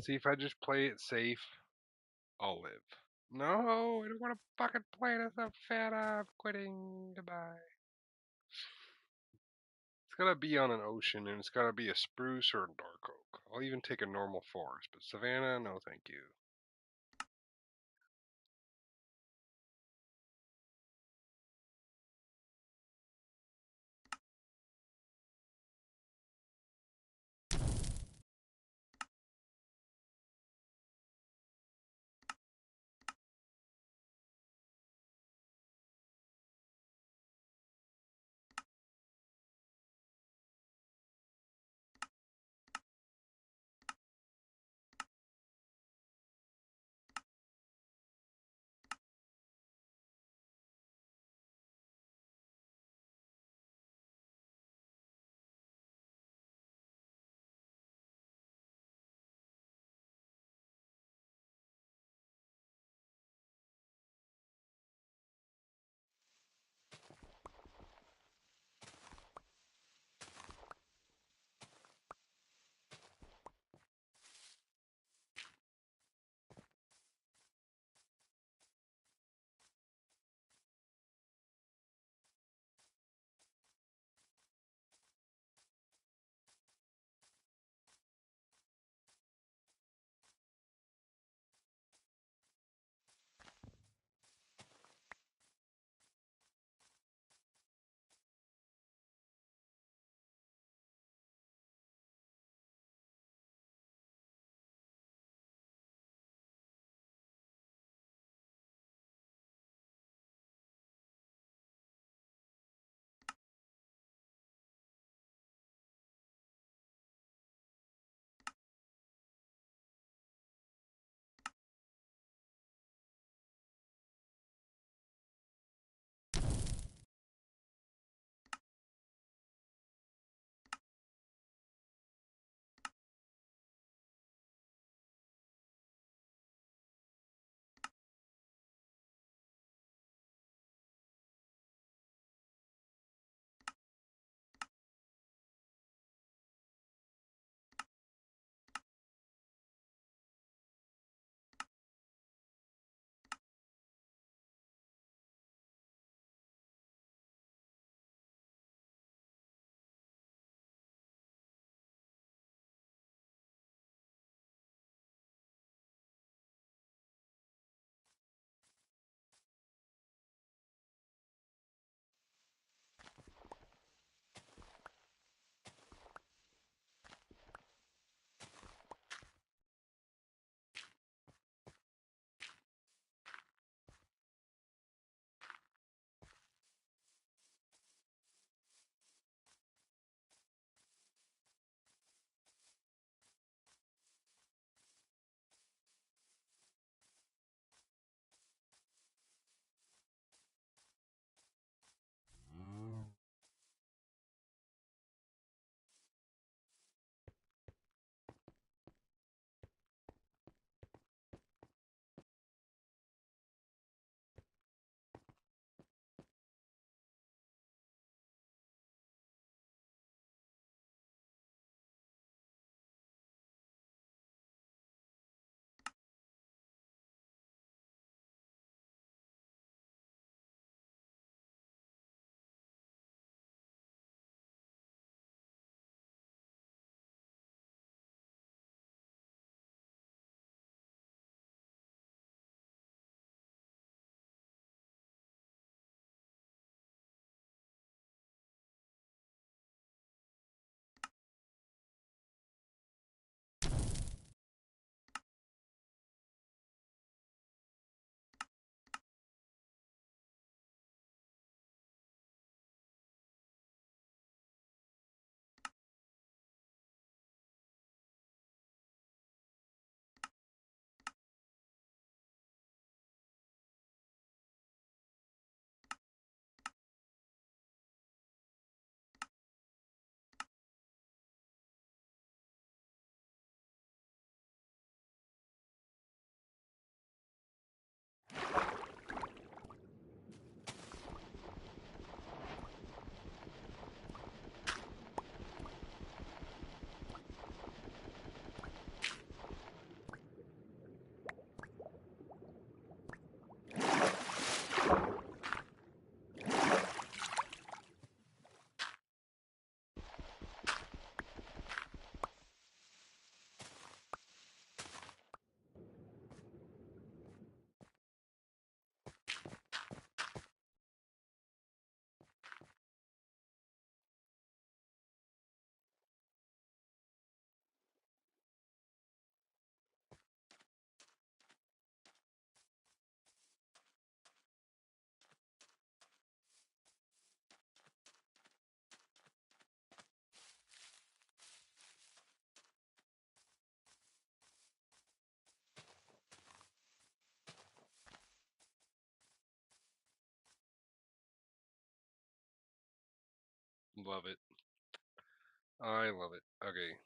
See if I just play it safe, I'll live. No, I don't want to fucking play this. I'm fed up. Quitting. Goodbye. It's gotta be on an ocean, and it's gotta be a spruce or a dark oak. I'll even take a normal forest, but savanna, no thank you. Love it. I love it. Okay.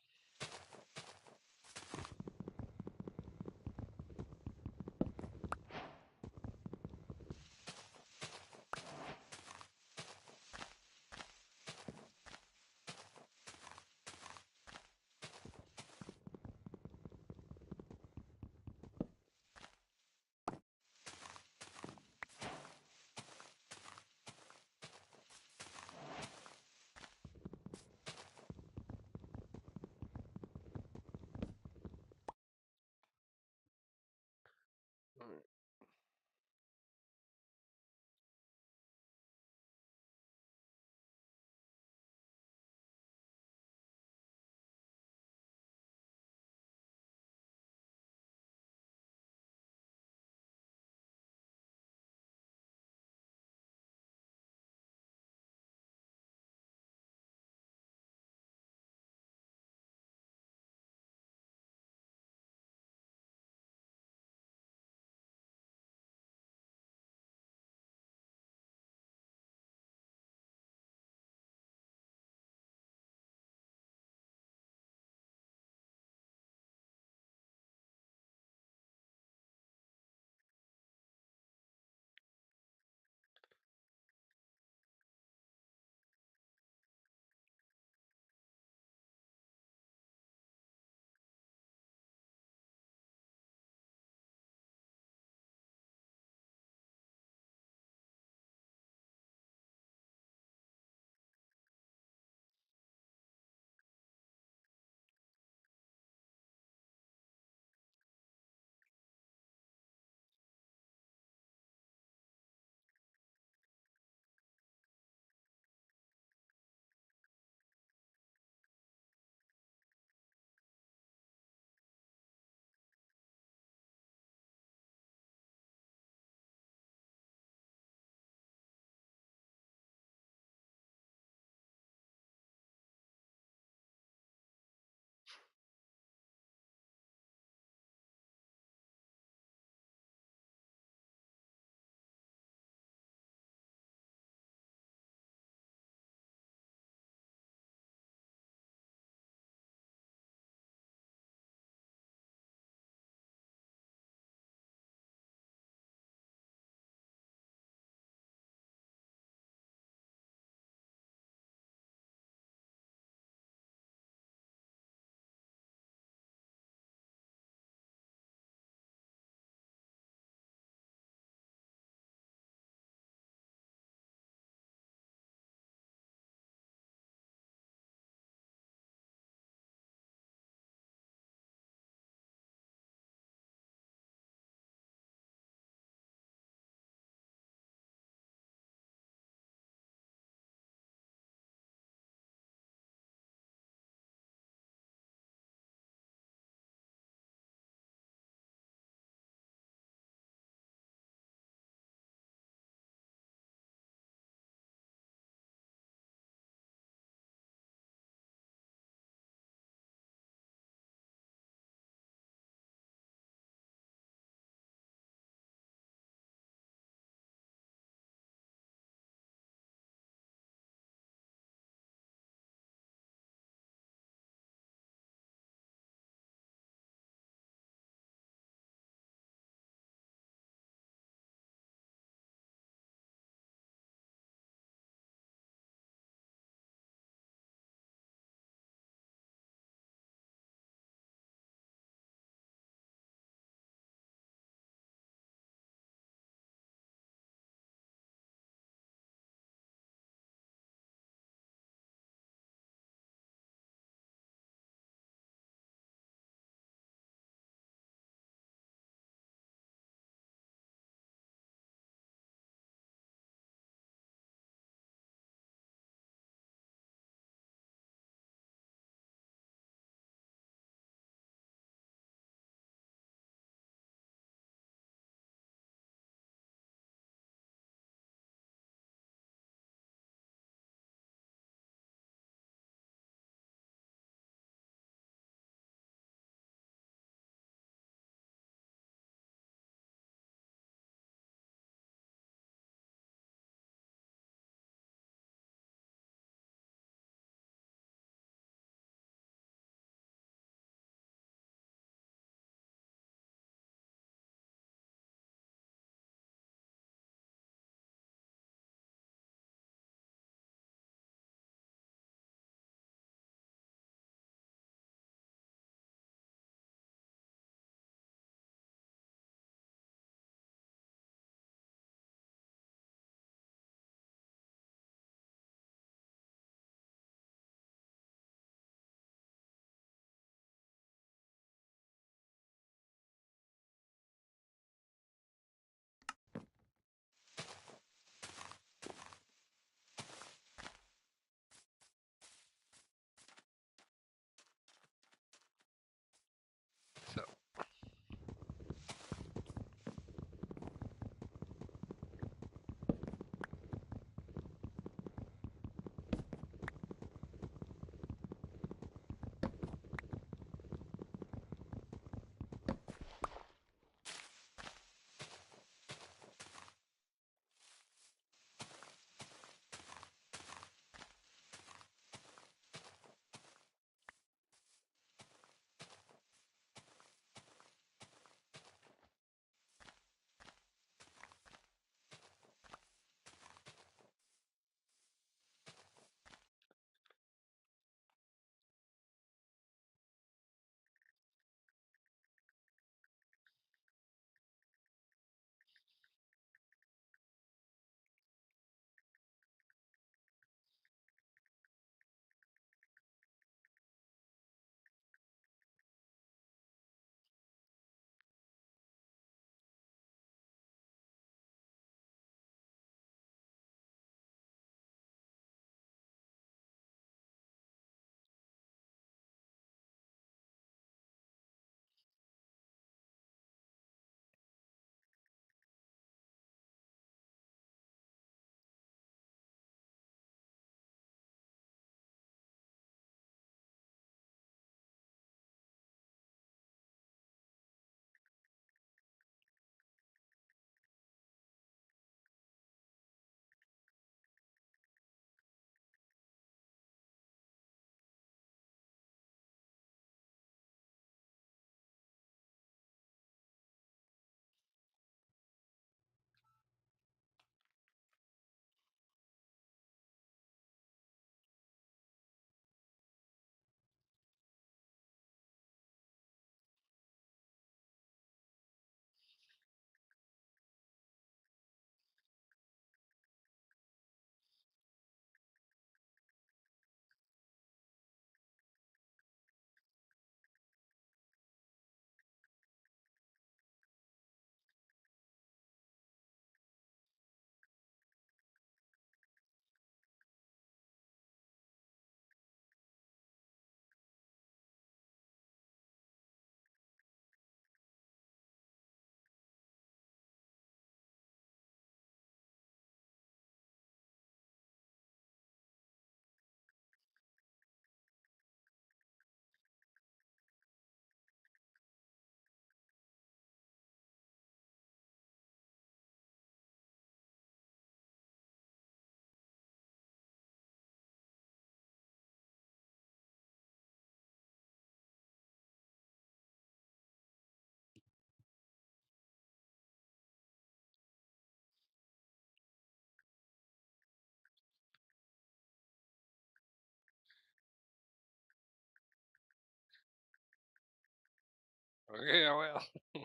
Okay, I will.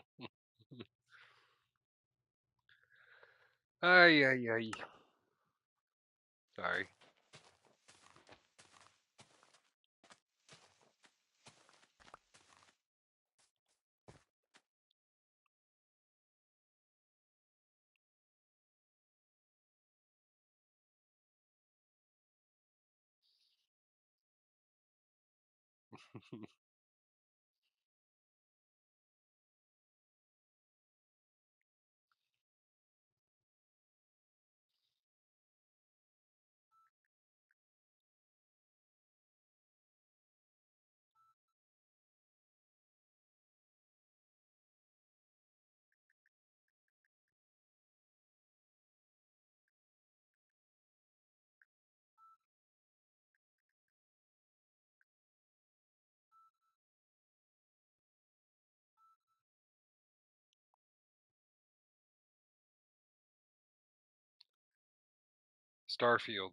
Ay, ay, ay. Sorry. Starfield.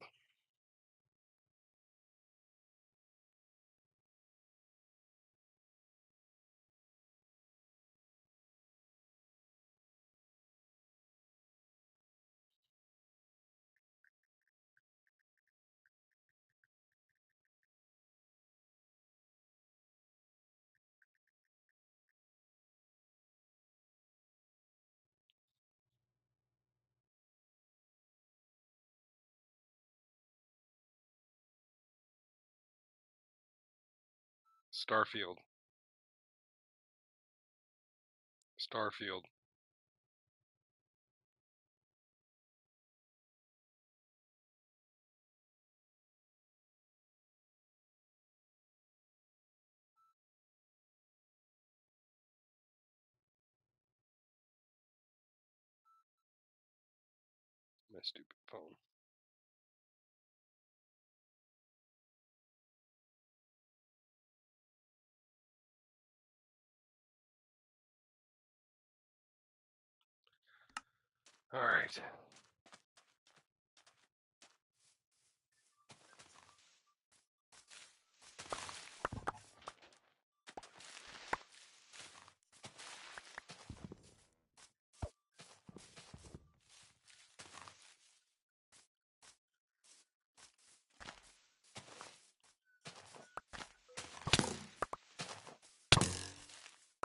Starfield. Starfield. My stupid phone. All right.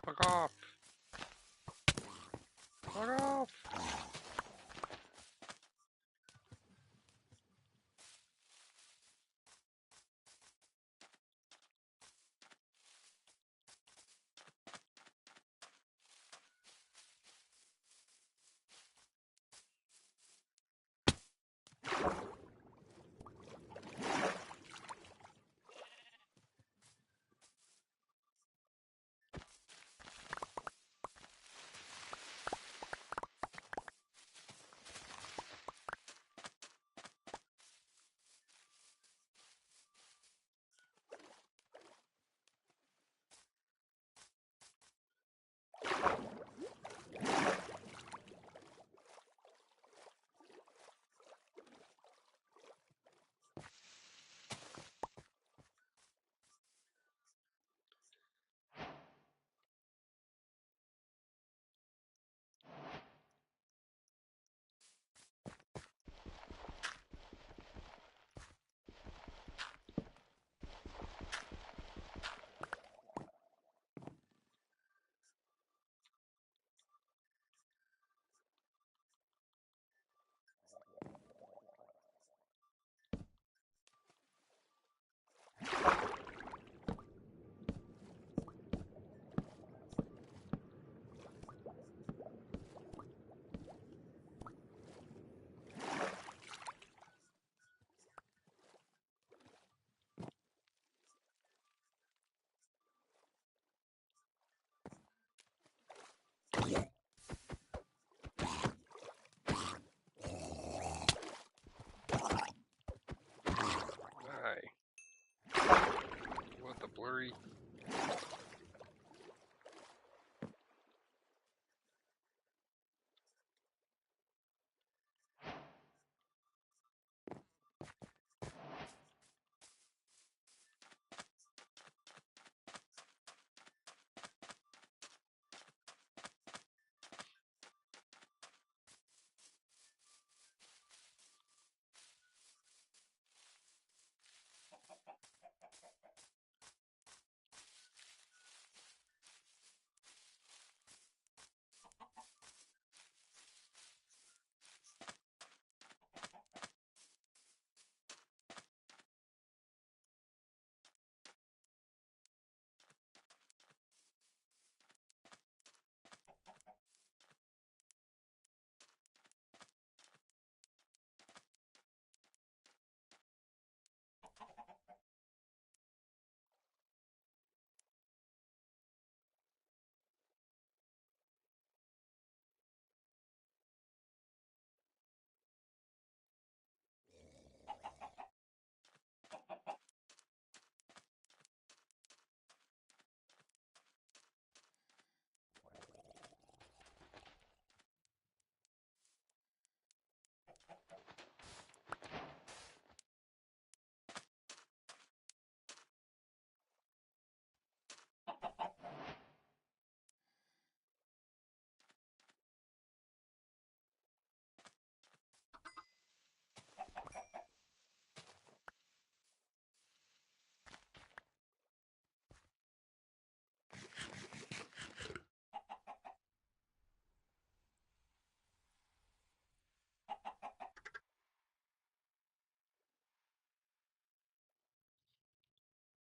Fuck off. Fuck off. Hi. What the blurry?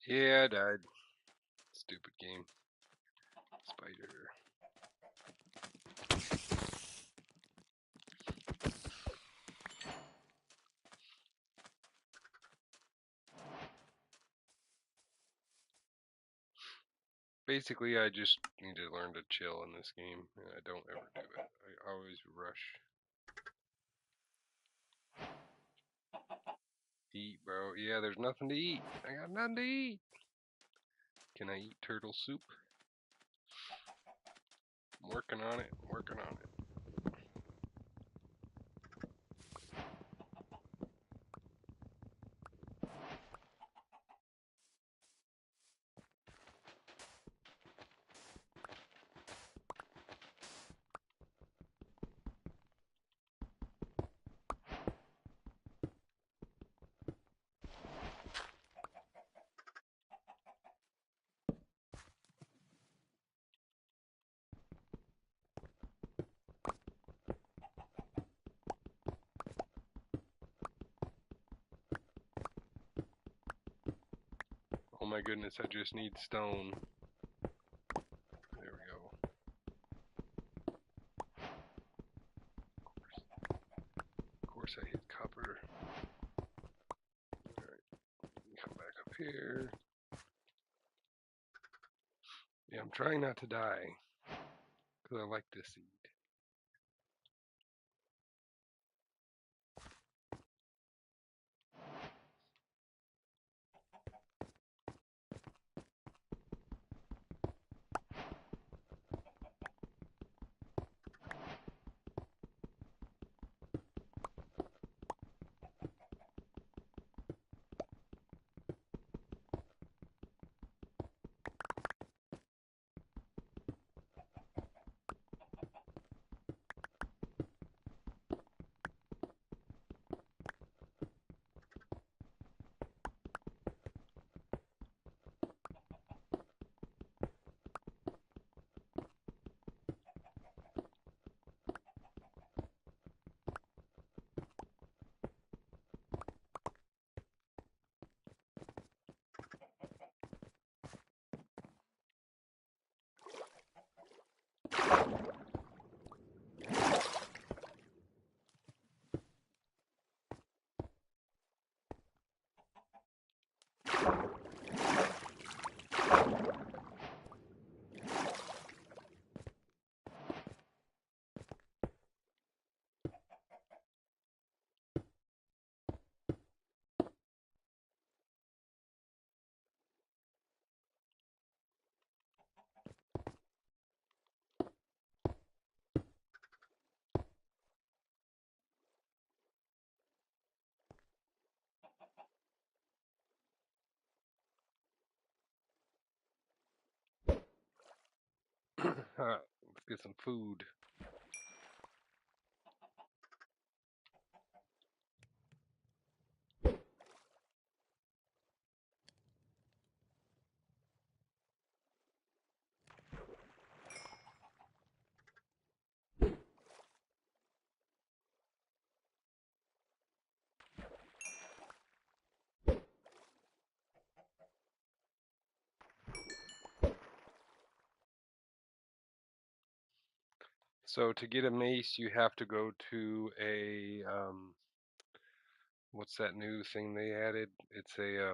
Yeah, I died. Stupid game. Spider. Basically, I just need to learn to chill in this game, and I don't ever do it. I always rush. Eat, bro. Yeah, there's nothing to eat. I got nothing to eat. Can I eat turtle soup? I'm working on it. I'm working on it. Oh my goodness, I just need stone. There we go. Of course I hit copper. Alright, come back up here. Yeah, I'm trying not to die, because I like this seed. Let's get some food. So to get a mace, you have to go to a what's that new thing they added? It's a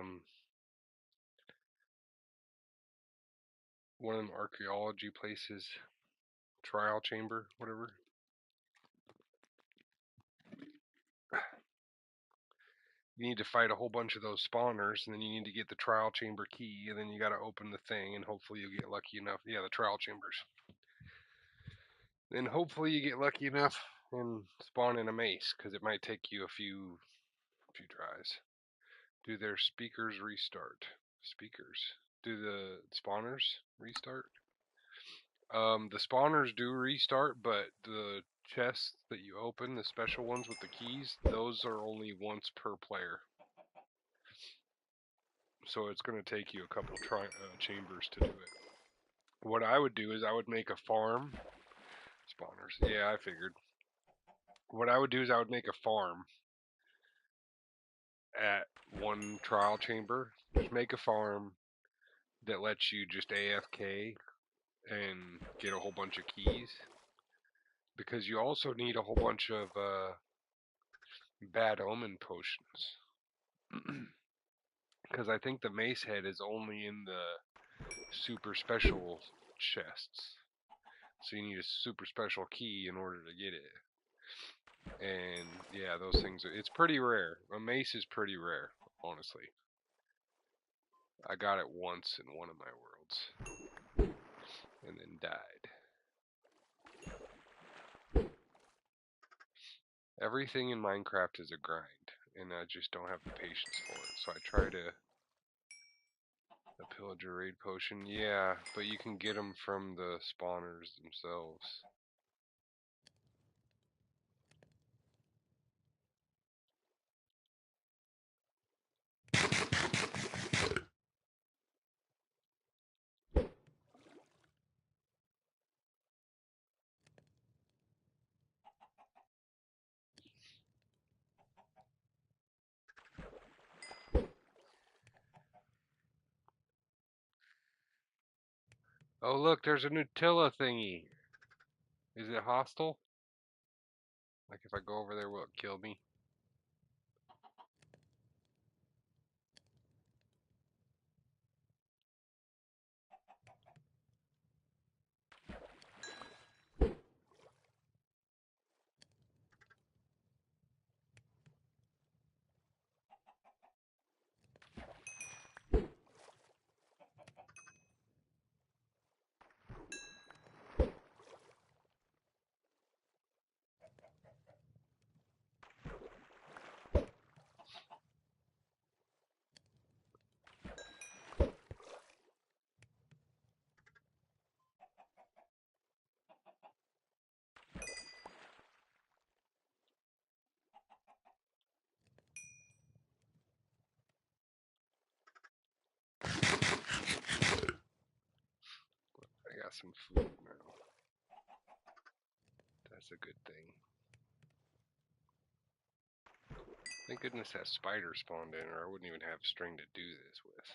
one of them archaeology places, trial chamber, whatever. You need to fight a whole bunch of those spawners, and then you need to get the trial chamber key, and then you got to open the thing, and hopefully you get lucky enough. Yeah, the trial chambers. Then hopefully you get lucky enough and spawn in a mace, because it might take you a few tries. Do their speakers restart? Speakers. Do the spawners restart? The spawners do restart, but the chests that you open, the special ones with the keys, those are only once per player. So it's going to take you a couple chambers to do it. What I would do is I would make a farm. Spawners. Yeah, I figured. What I would do is I would make a farm at one trial chamber. Just make a farm, that lets you just AFK and get a whole bunch of keys. Because you also need a whole bunch of bad omen potions. Because I think the mace head is only in the super special chests. So you need a super special key in order to get it. And yeah, those things, it's pretty rare. A mace is pretty rare, honestly. I got it once in one of my worlds. And then died. Everything in Minecraft is a grind. And I just don't have the patience for it. So I try to... A pillager raid potion, yeah, but you can get them from the spawners themselves. Oh look, there's a Nutella thingy. Is it hostile? Like if I go over there, will it kill me? I got some food now. That's a good thing. Thank goodness that spider spawned in, or I wouldn't even have string to do this with.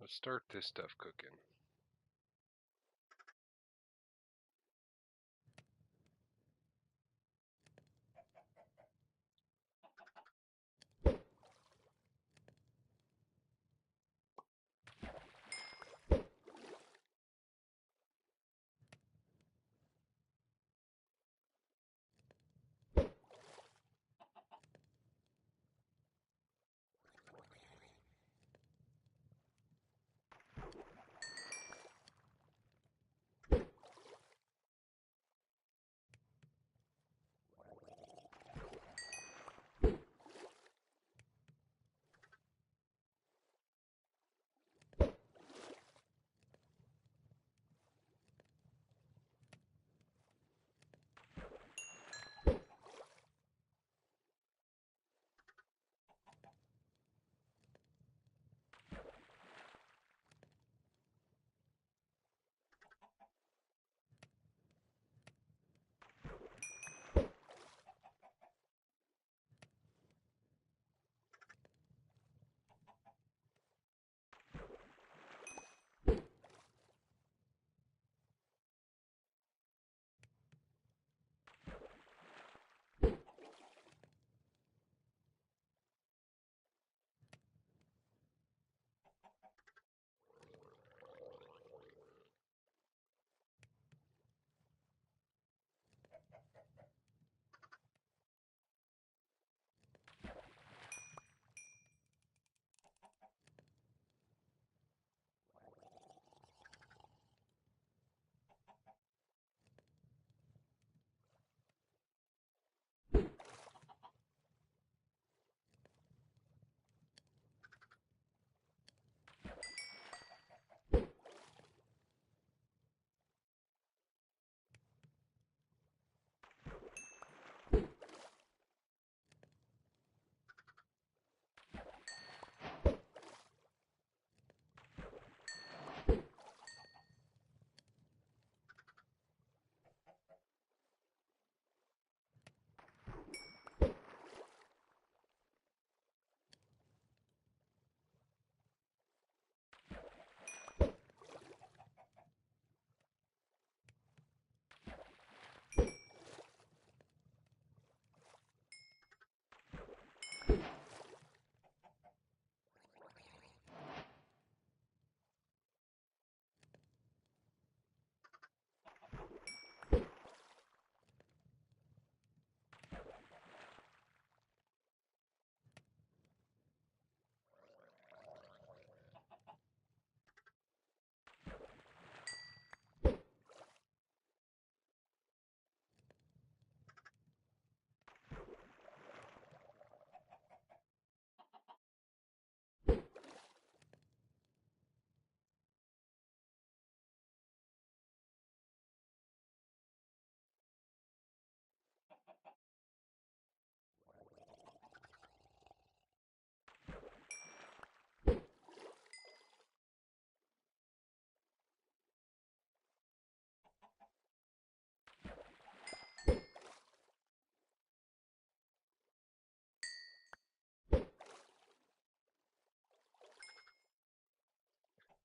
Let's start this stuff cooking.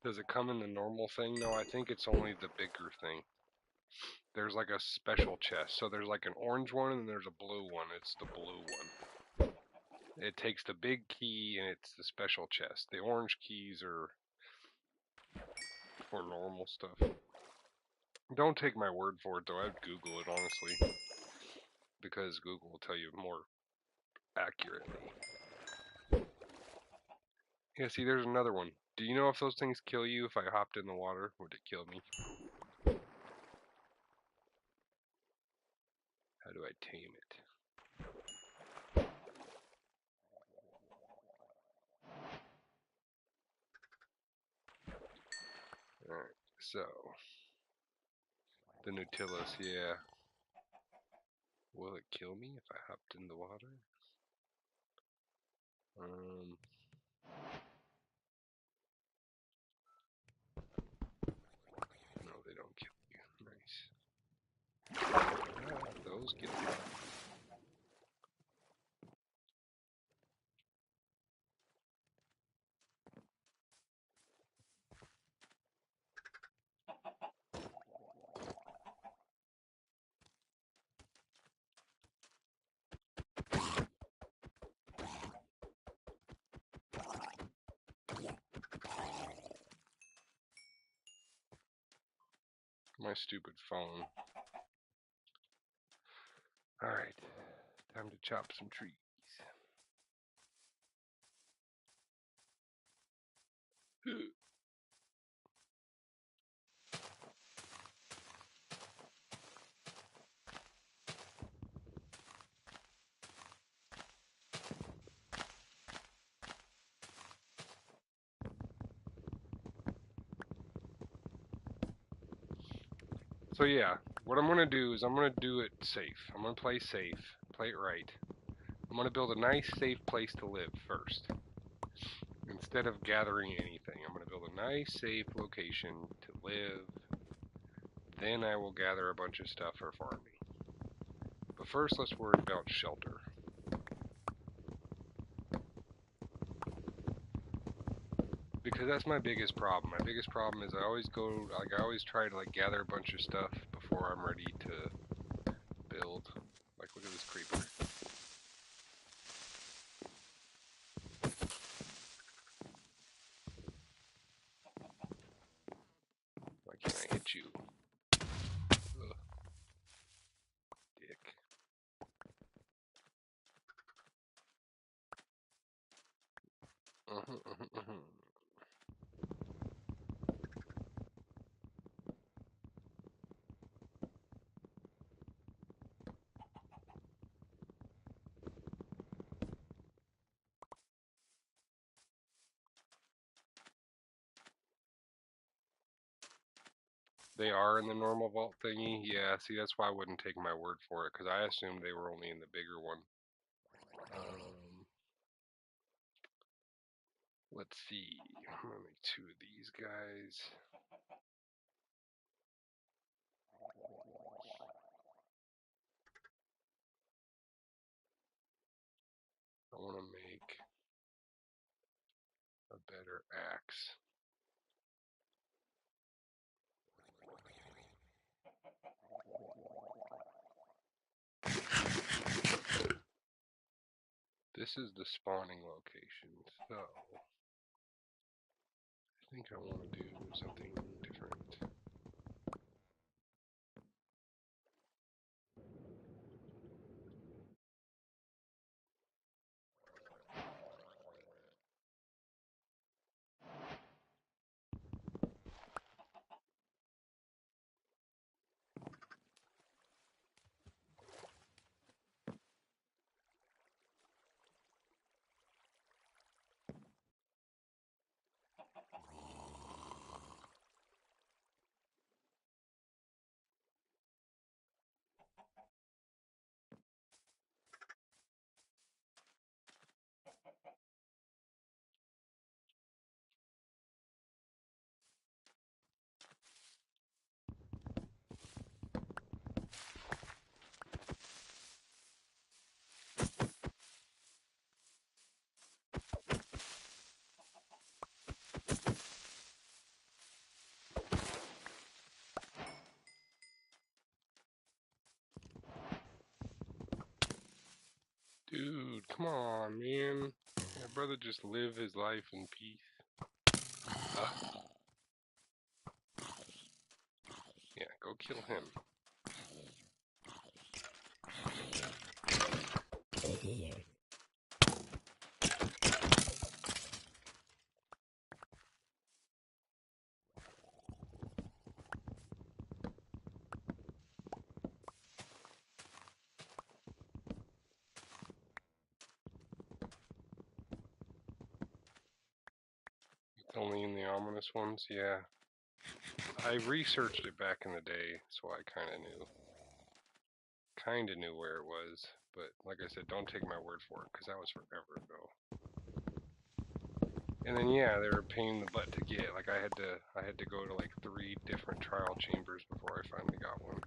Does it come in the normal thing? No, I think it's only the bigger thing. There's like a special chest. So there's like an orange one and there's a blue one. It's the blue one. It takes the big key and it's the special chest. The orange keys are for normal stuff. Don't take my word for it though. I'd Google it honestly, because Google will tell you more accurately. Yeah, see, there's another one. Do you know if those things kill you if I hopped in the water? Would it kill me? How do I tame it? Alright, so the Nautilus, yeah. Will it kill me if I hopped in the water? No, they don't kill you. Nice. Ah, those kill me. My stupid phone. Alright, time to chop some trees. So yeah, what I'm gonna do is I'm gonna do it safe. I'm gonna play safe, play it right. I'm gonna build a nice, safe place to live first. Instead of gathering anything, I'm gonna build a nice, safe location to live. Then I will gather a bunch of stuff for farming. But first, let's worry about shelter. Because that's my biggest problem. My biggest problem is I always try to like gather a bunch of stuff before I'm ready to build. Like, look at this creeper. Why can't I hit you? Ugh. Dick. They are in the normal vault thingy? Yeah, see, that's why I wouldn't take my word for it, because I assumed they were only in the bigger one. Let's see. I'm going to make 2 of these guys. I want to make a better axe. This is the spawning location, so I think I want to do something different. man. My brother just live his life in peace. Yeah, go kill him. It's only in the ominous ones, yeah. I researched it back in the day, so I kind of knew where it was. But like I said, don't take my word for it, because that was forever ago. And then yeah, they were a pain in the butt to get. Like I had to go to like 3 different trial chambers before I finally got one.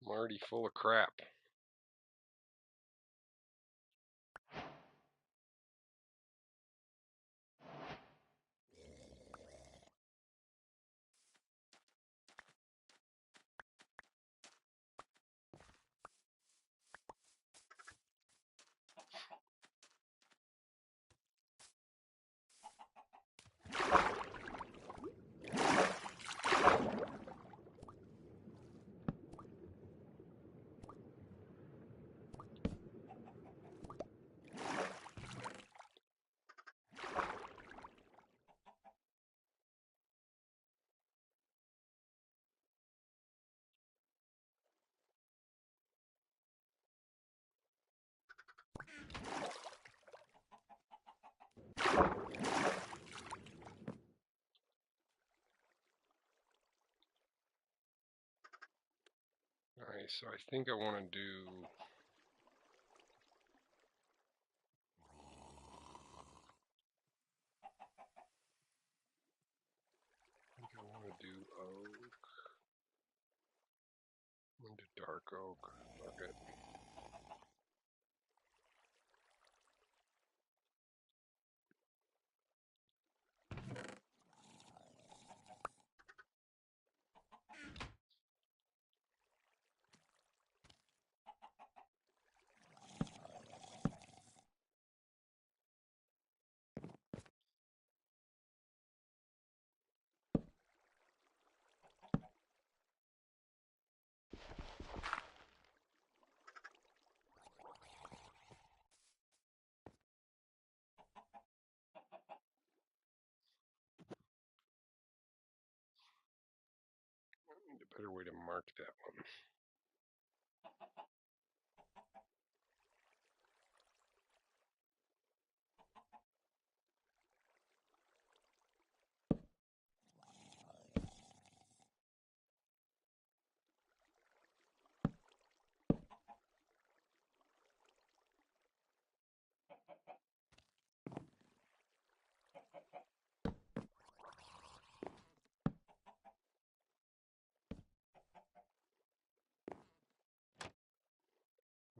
I'm already full of crap. Alright, so I think I want to do... oak. I'm going to do dark oak. Fuck it. I need a better way to mark that one.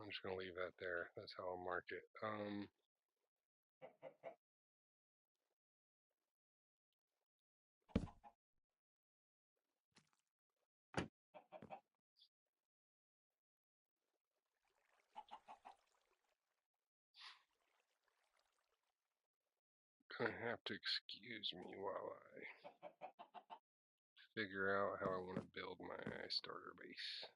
I'm just going to leave that there. That's how I'll mark it. Gonna have to excuse me while I figure out how I want to build my starter base.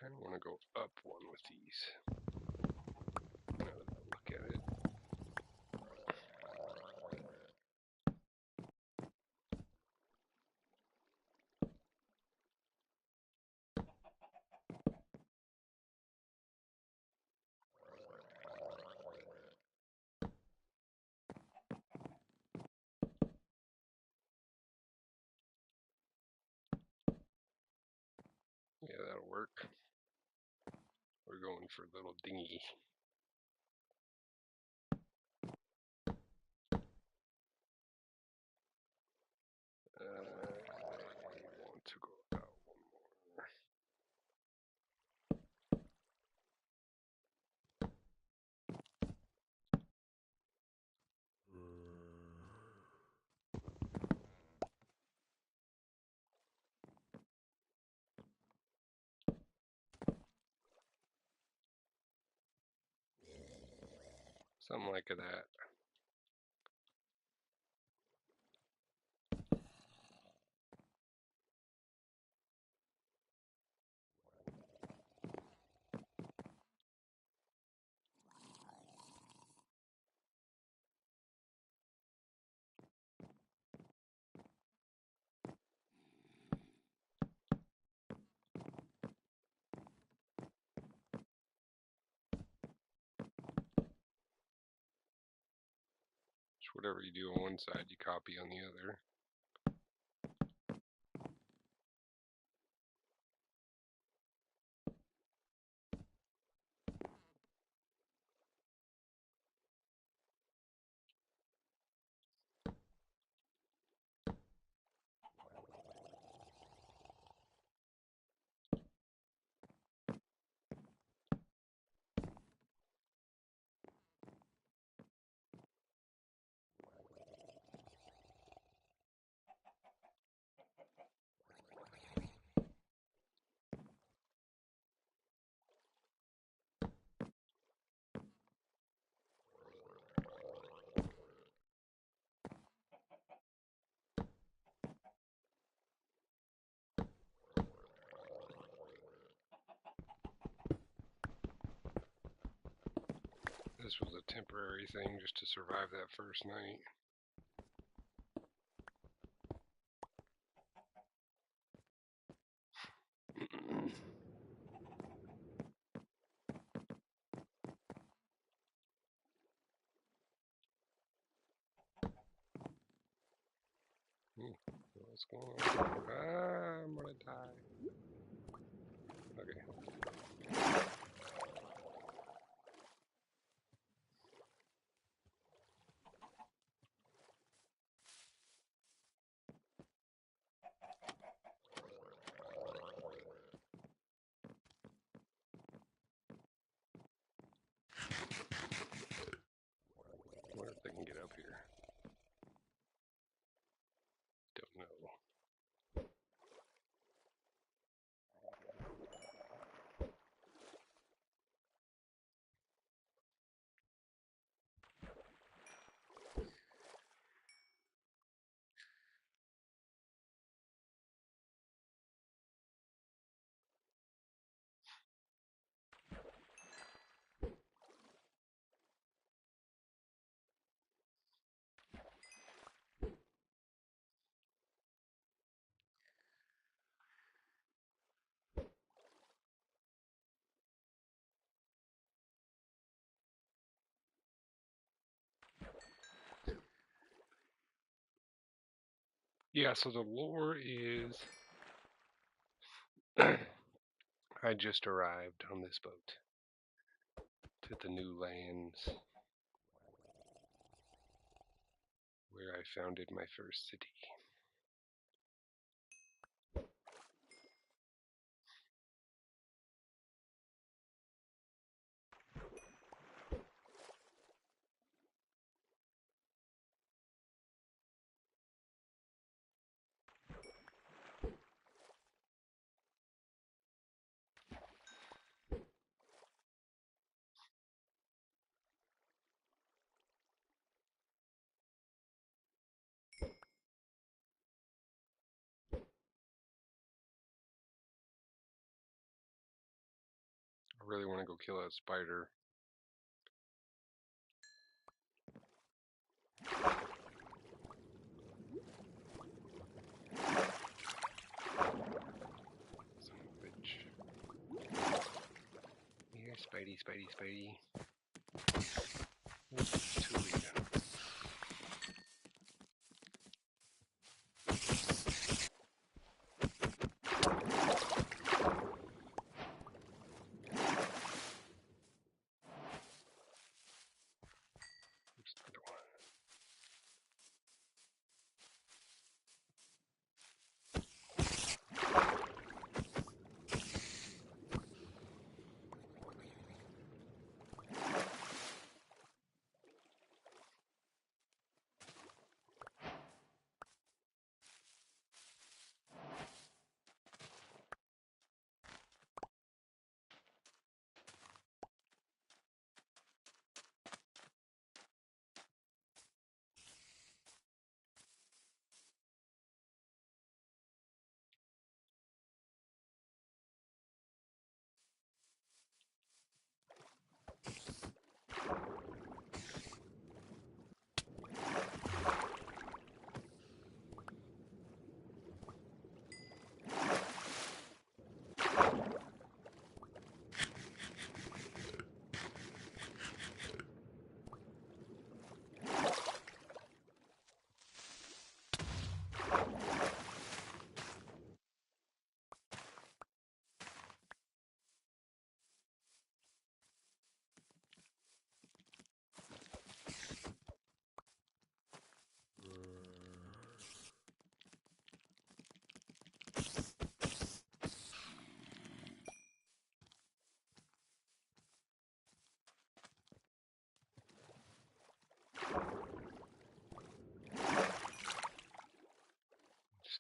kind of want to go up one with these. Now that I look at it. Yeah, that'll work. We're going for a little dinghy. I want to go out one more. Something like that. Just whatever you do on one side, you copy on the other. This was a temporary thing just to survive that first night. What's going on? Ah, I'm gonna die. Okay. I wonder if they can get up here. Don't know. Yeah, so the lore is I just arrived on this boat to the new lands where I founded my first city. really want to go kill that spider. Son of a bitch. Here, Spidey, Spidey, Spidey. Too late.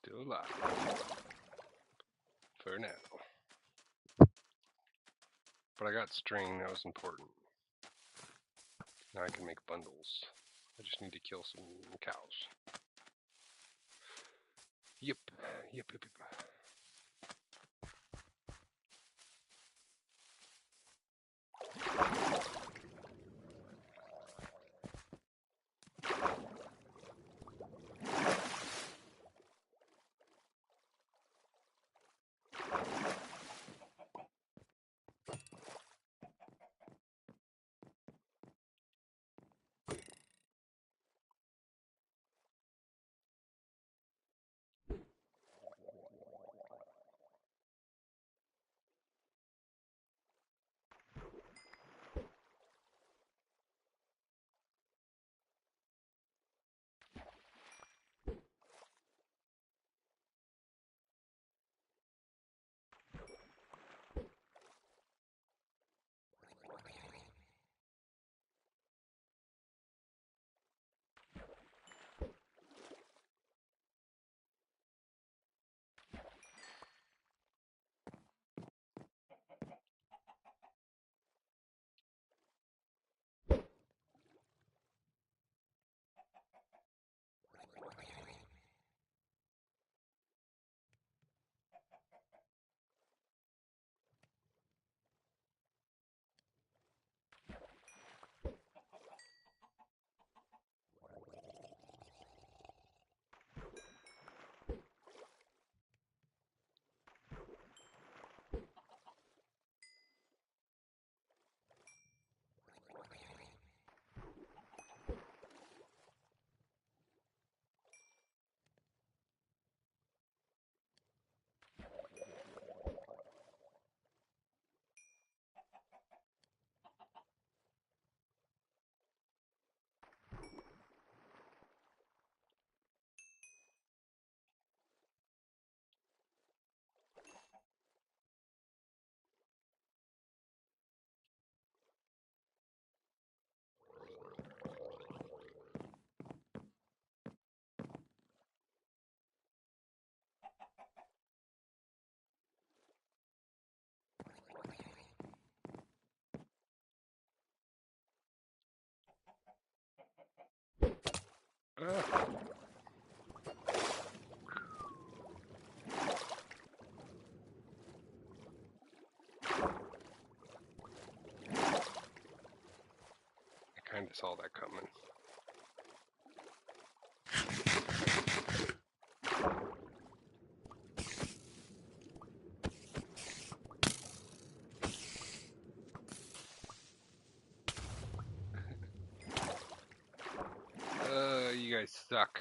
Still alive. For now. But I got string, that was important. Now I can make bundles. I just need to kill some cows. Yep. Yep. Kinda saw that coming. You guys suck.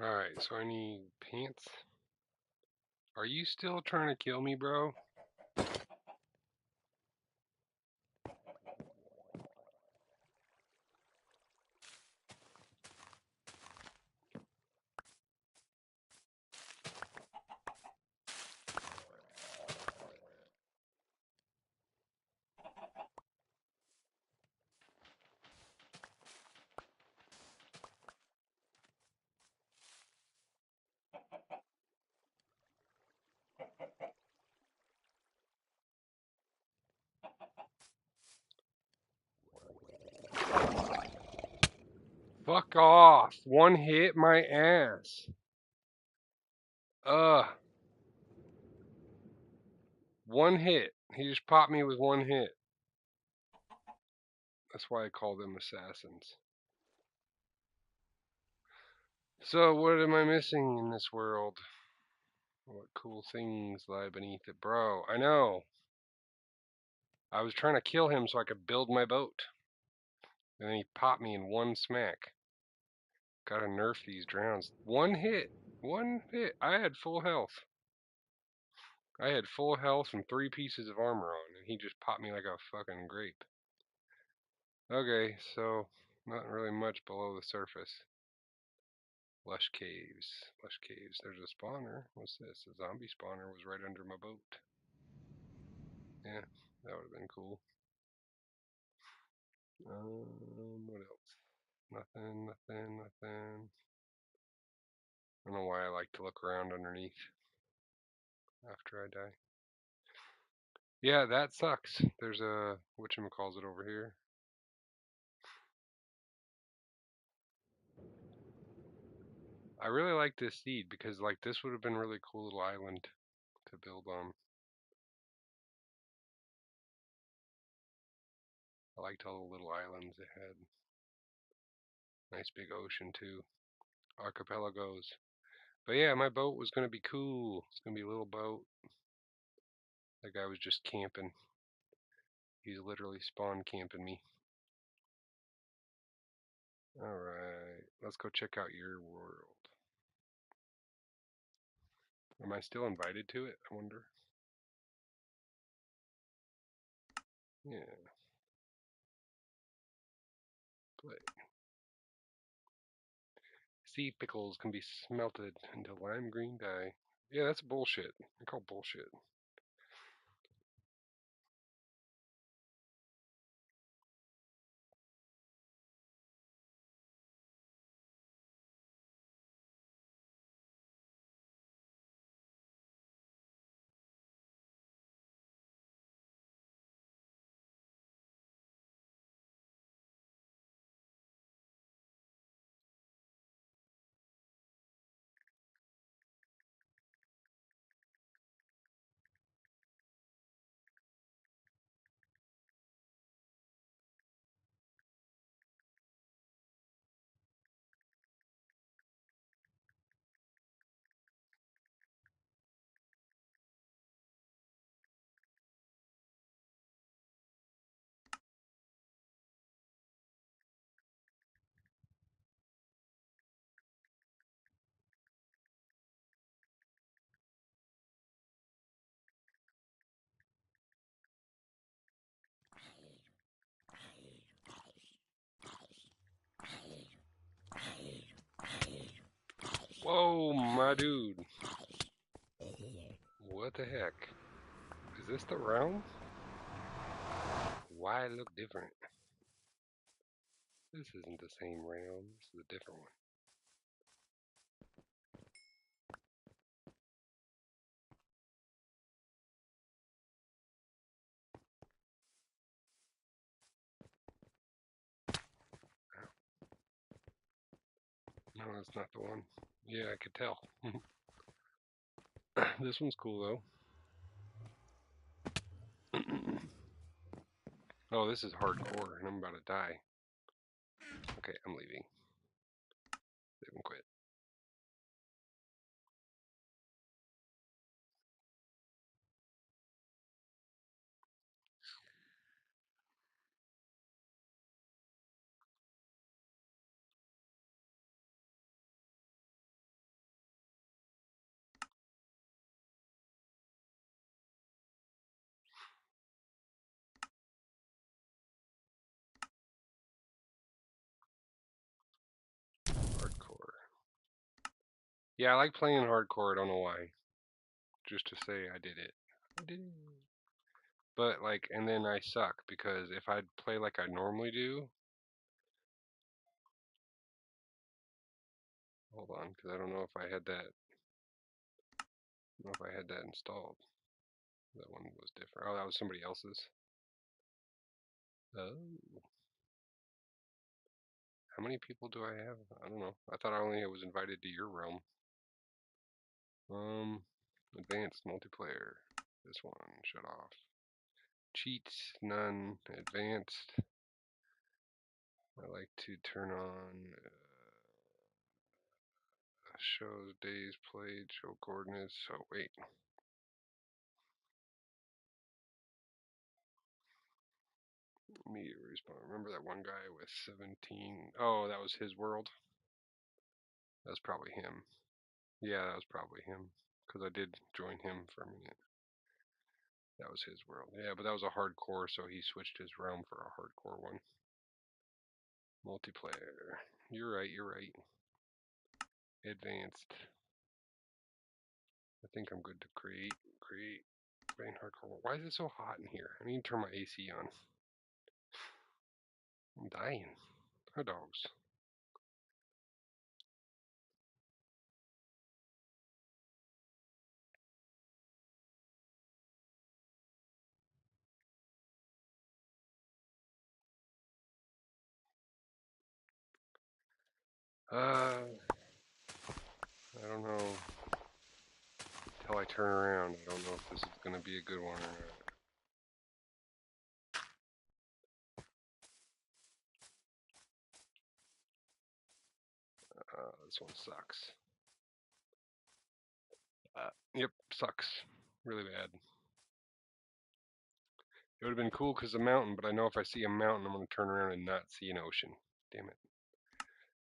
Alright, so I need pants. Are you still trying to kill me, bro? Fuck off. One hit my ass. Ugh. One hit. He just popped me with one hit. That's why I call them assassins. So, what am I missing in this world? What cool things lie beneath it? Bro, I know. I was trying to kill him so I could build my boat. And then he popped me in one smack. Gotta nerf these drowns. One hit. One hit. I had full health. I had full health and 3 pieces of armor on, and he just popped me like a fucking grape. Okay, so not really much below the surface. Lush caves. Lush caves. There's a spawner. What's this? A zombie spawner was right under my boat. Yeah, that would have been cool. What else? Nothing, nothing, nothing. I don't know why I like to look around underneath after I die. Yeah, that sucks. There's a whatchamacallit over here. I really like this seed because like this would have been a really cool little island to build on. I liked all the little islands it had. Nice big ocean too. Archipelagos. But yeah, my boat was gonna be cool. It's gonna be a little boat. That guy was just camping. He's literally spawn camping me. Alright, let's go check out your world. Am I still invited to it? I wonder. Yeah. Play. Sea pickles can be smelted into lime green dye. Yeah, that's bullshit. I call bullshit. Whoa, my dude. What the heck? Is this the realm? Why it look different? This isn't the same realm. This is a different one. No, that's not the one. Yeah, I could tell. This one's cool though. Oh, this is hardcore, and I'm about to die. Okay, I'm leaving. Save and quit. Hardcore. Yeah, I like playing hardcore. I don't know why. Just to say I did it. I did it. But like, and then I suck because if I play like I normally do, hold on, because I don't know if I had that. I don't know if I had that installed. That one was different. Oh, that was somebody else's. Oh. How many people do I have? I don't know. I thought I only was invited to your realm. Advanced multiplayer. This one, shut off. Cheats, none. Advanced. I like to turn on shows days played, show coordinates. Oh, wait. Immediate respawn. Remember that one guy with 17? Oh, that was his world? That was probably him. Yeah, that was probably him. Because I did join him for a minute. That was his world. Yeah, but that was a hardcore, so he switched his realm for a hardcore one. Multiplayer. You're right, you're right. Advanced. I think I'm good to create. Playing hardcore. Why is it so hot in here? I need to turn my AC on. I'm dying. Hot dogs. I don't know. Until I turn around, I don't know if this is going to be a good one or not. This one sucks. Yep, sucks. Really bad. It would have been cool because a mountain, but I know if I see a mountain, I'm going to turn around and not see an ocean. Damn it.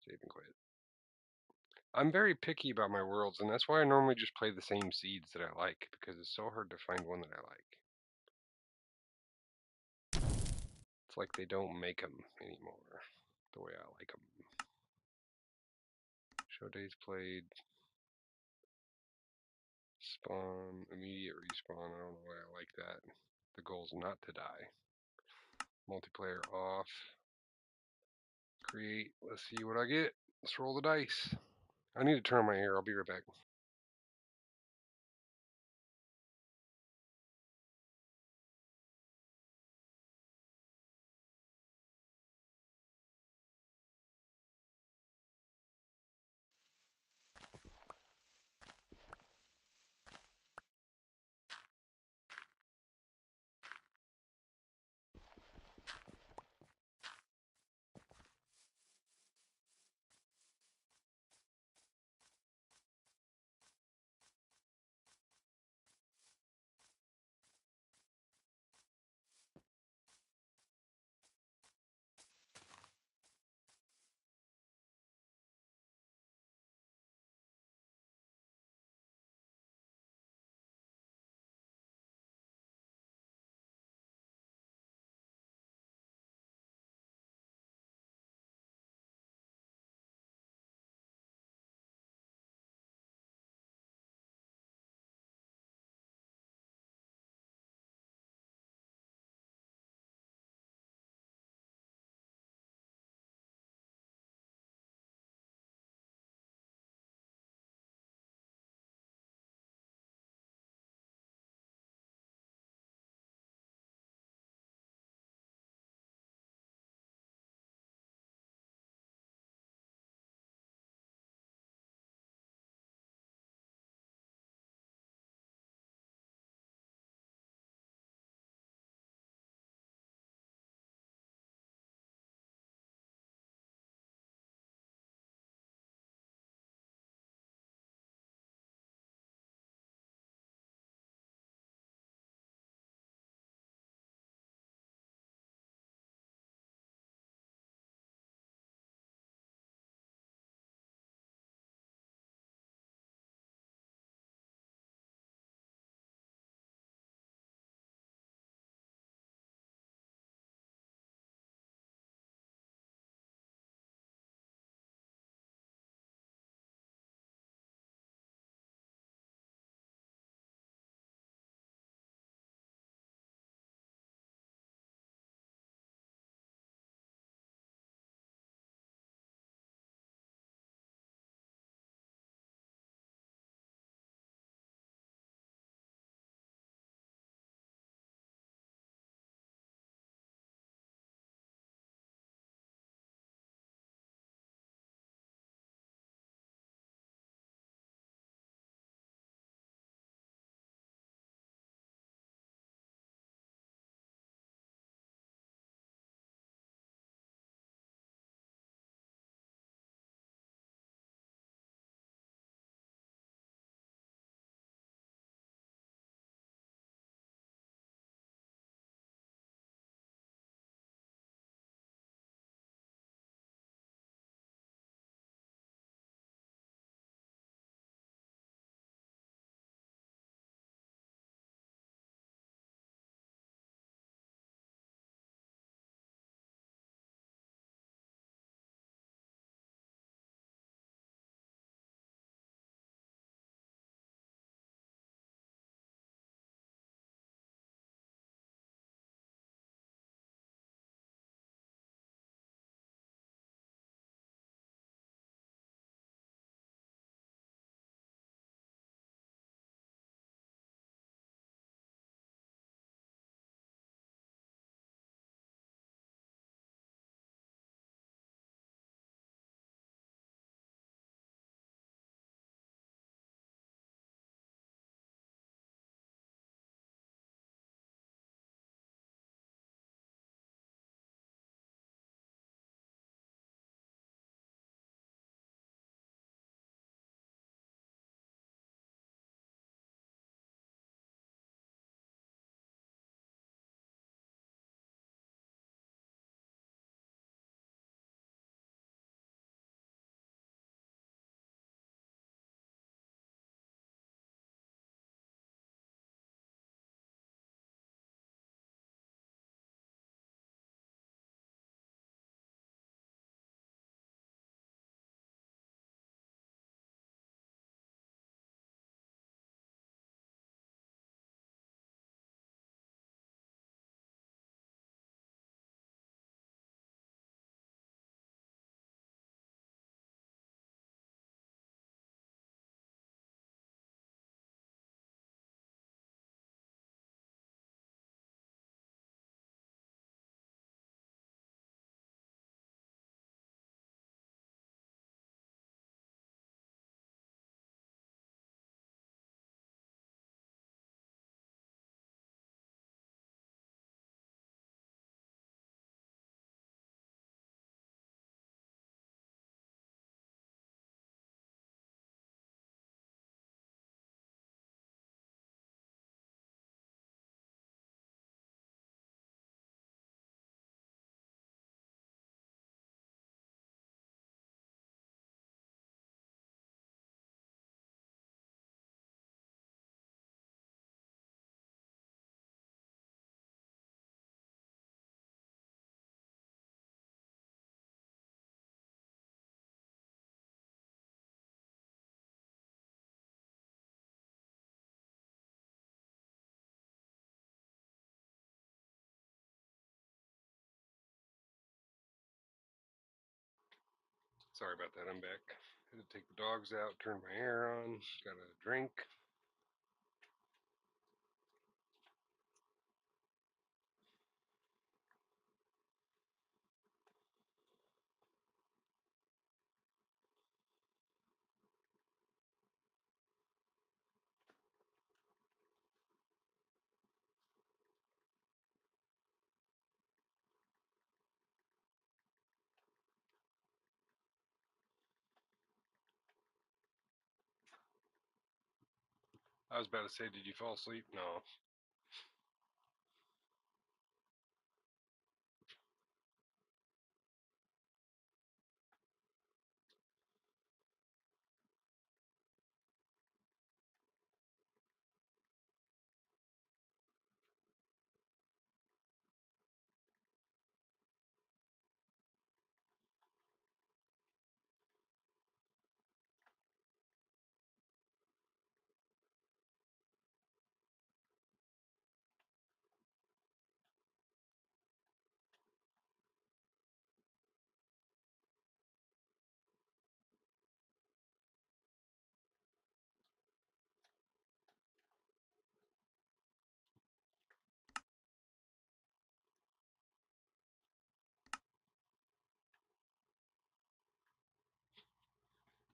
Save and quit. I'm very picky about my worlds, and that's why I normally just play the same seeds that I like, because it's so hard to find one that I like. It's like they don't make them anymore the way I like them. Show days played. Spawn, immediate respawn. I don't know why I like that. The goal's not to die. Multiplayer off. Create. Let's see what I get. Let's roll the dice. I need to turn on my air. I'll be right back. Sorry about that, I'm back. Had to take the dogs out, turn my air on, got a drink. I was about to say, did you fall asleep? No.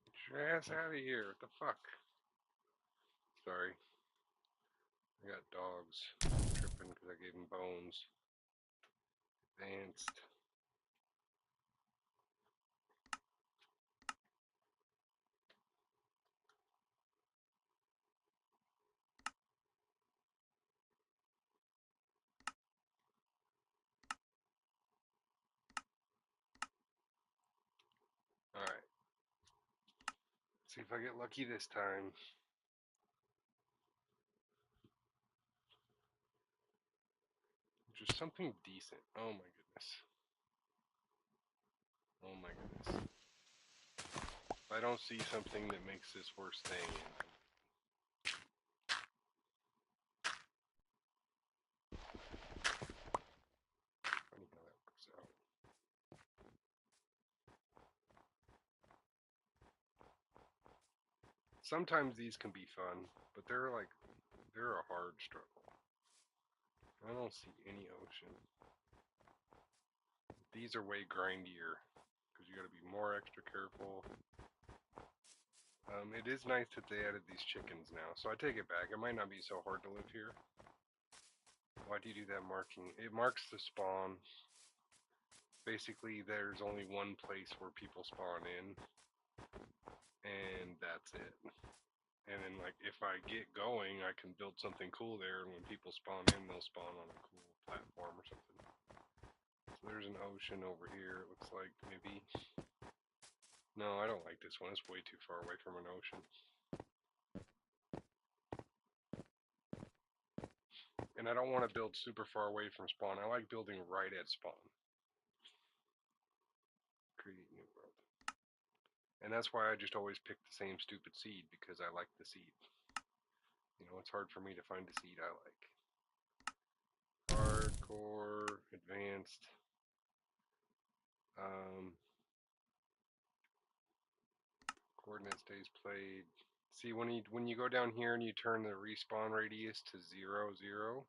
Get your ass out of here. What the fuck? Sorry. I got dogs tripping because I gave them bones. Advanced. Alright. See if I get lucky this time. Just something decent. Oh my goodness. Oh my goodness. If I don't see something that makes this worth staying in, funny how that works out. Sometimes these can be fun, but they're a hard struggle. I don't see any ocean. These are way grindier because you got to be more extra careful. It is nice that they added these chickens now, so I take it back. It might not be so hard to live here. Why do you do that marking? It marks the spawn. Basically, there's only one place where people spawn in, and that's it. And then, like, if I get going, I can build something cool there, and when people spawn in, they'll spawn on a cool platform or something. So there's an ocean over here, it looks like, maybe. No, I don't like this one. It's way too far away from an ocean. And I don't want to build super far away from spawn. I like building right at spawn. Create new world. And that's why I just always pick the same stupid seed, because I like the seed. You know, it's hard for me to find a seed I like. Hardcore, advanced. Coordinate stays played. See, when you go down here and you turn the respawn radius to 0, 0,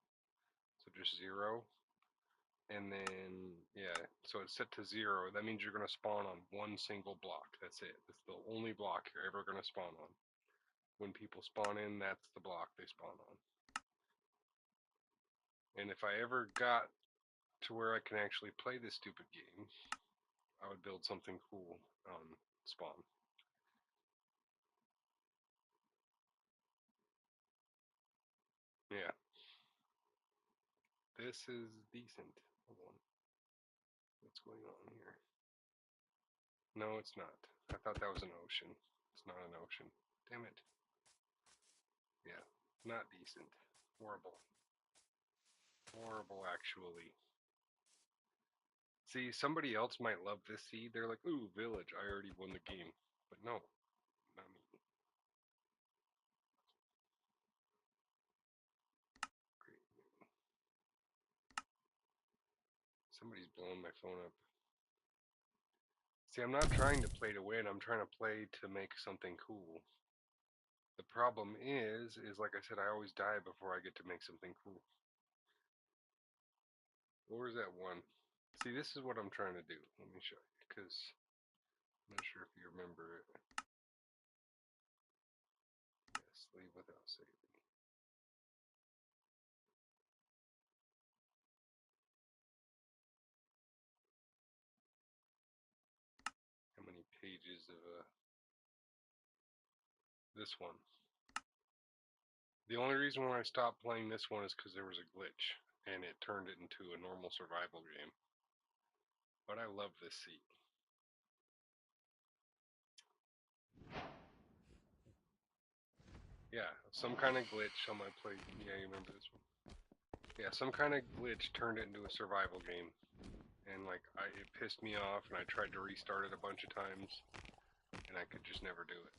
so just 0, and then, yeah, so it's set to 0, that means you're going to spawn on one single block. That's it. That's the only block you're ever going to spawn on. When people spawn in, that's the block they spawn on. And if I ever got to where I can actually play this stupid game, I would build something cool on spawn. Yeah. This is decent. Hold on. What's going on here? No, it's not. I thought that was an ocean. It's not an ocean. Damn it. Yeah. Not decent. Horrible. Horrible, actually. See, somebody else might love this seed. They're like, ooh, village, I already won the game. But no, not me. Great. Somebody's blowing my phone up. See, I'm not trying to play to win. I'm trying to play to make something cool. The problem is like I said, I always die before I get to make something cool. Where's that one? See, this is what I'm trying to do. Let me show you, because I'm not sure if you remember it. Yes, leave without saving. How many pages of this one? The only reason why I stopped playing this one is because there was a glitch, and it turned it into a normal survival game. But I love this seat. Yeah, some kind of glitch on my plate. Yeah, you remember this one? Yeah, some kind of glitch turned it into a survival game. And like, it pissed me off, and I tried to restart it a bunch of times, and I could just never do it.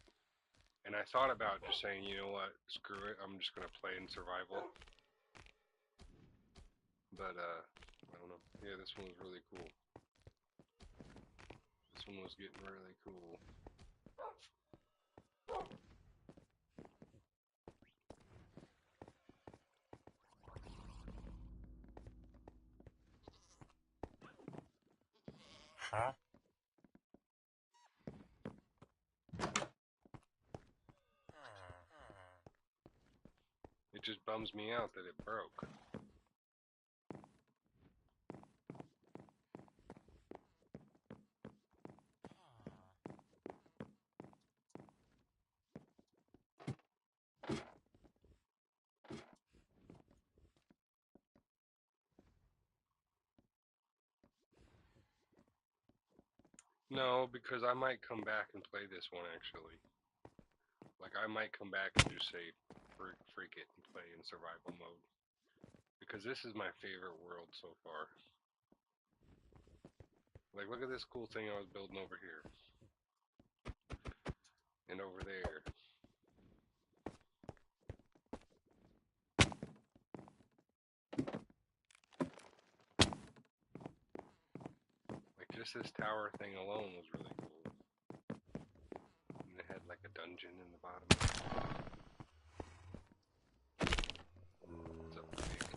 And I thought about just saying, you know what, screw it, I'm just gonna play in survival. But I don't know. Yeah, this one was really cool. This one was getting really cool. Huh? It just bums me out that it broke. No, because I might come back and play this one actually. Like, I might come back and just say, freak it and play in survival mode. Because this is my favorite world so far. Like, look at this cool thing I was building over here. And over there. Like, just this tower thing alone was really cool. And it had like a dungeon in the bottom. What's up, Jake?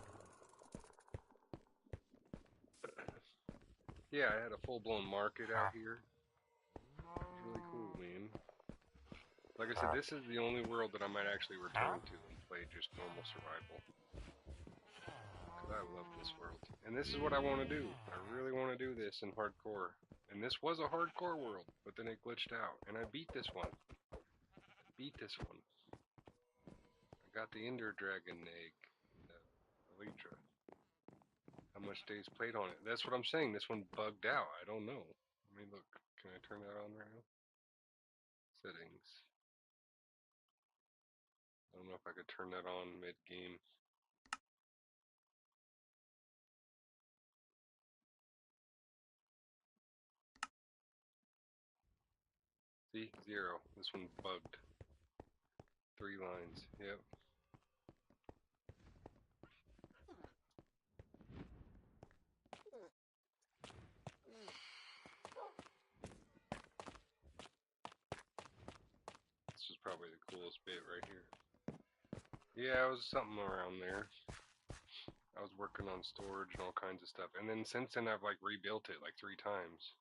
Yeah, I had a full-blown market out here. It's really cool, man. Like I said, this is the only world that I might actually return to and play just normal survival. Because I love this world. And this is what I want to do. I really want to do this in hardcore. And this was a hardcore world, but then it glitched out. And I beat this one. I got the Ender Dragon egg. Elytra. How much days played on it? That's what I'm saying. This one bugged out. I don't know. Let me look. Can I turn that on right now? Settings. I don't know if I could turn that on mid-game. See? 0. This one bugged. 3 lines. Yep. This was probably the coolest bit right here. Yeah, it was something around there. I was working on storage and all kinds of stuff. And then since then, I've like rebuilt it like 3 times.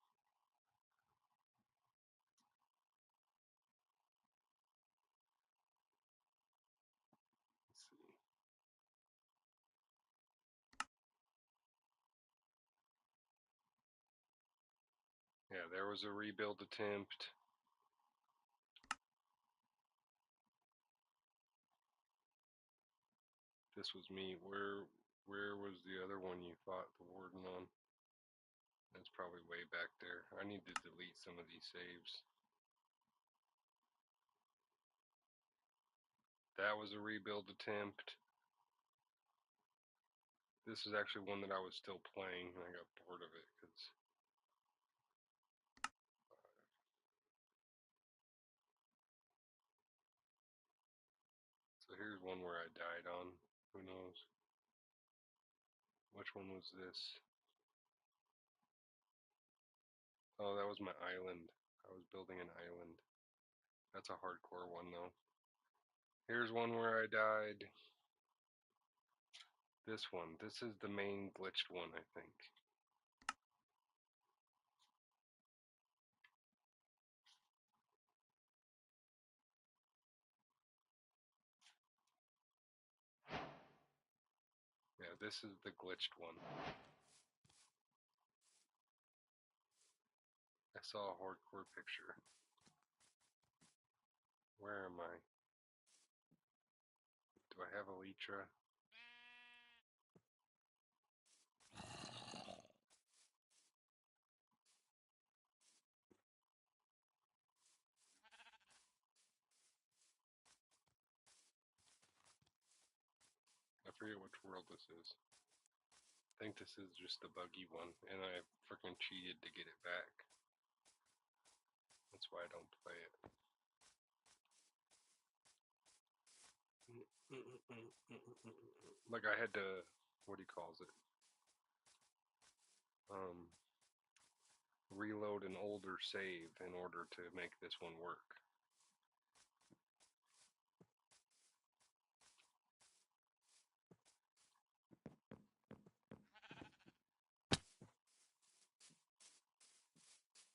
Let's see. Yeah, there was a rebuild attempt. This was me. Where was the other one you fought the warden on? That's probably way back there. I need to delete some of these saves. That was a rebuild attempt. This is actually one that I was still playing, and I got bored of it because. So here's one where I died on. Who knows? Which one was this? Oh, that was my island. I was building an island. That's a hardcore one though. Here's one where I died. This one. This is the main glitched one, I think. Yeah, this is the glitched one. I saw a hardcore picture. Where am I? Do I have Elytra? I forget which world this is. I think this is just the buggy one, and I freaking cheated to get it back. That's why I don't play it. Like I had to, what do you call it? Reload an older save in order to make this one work.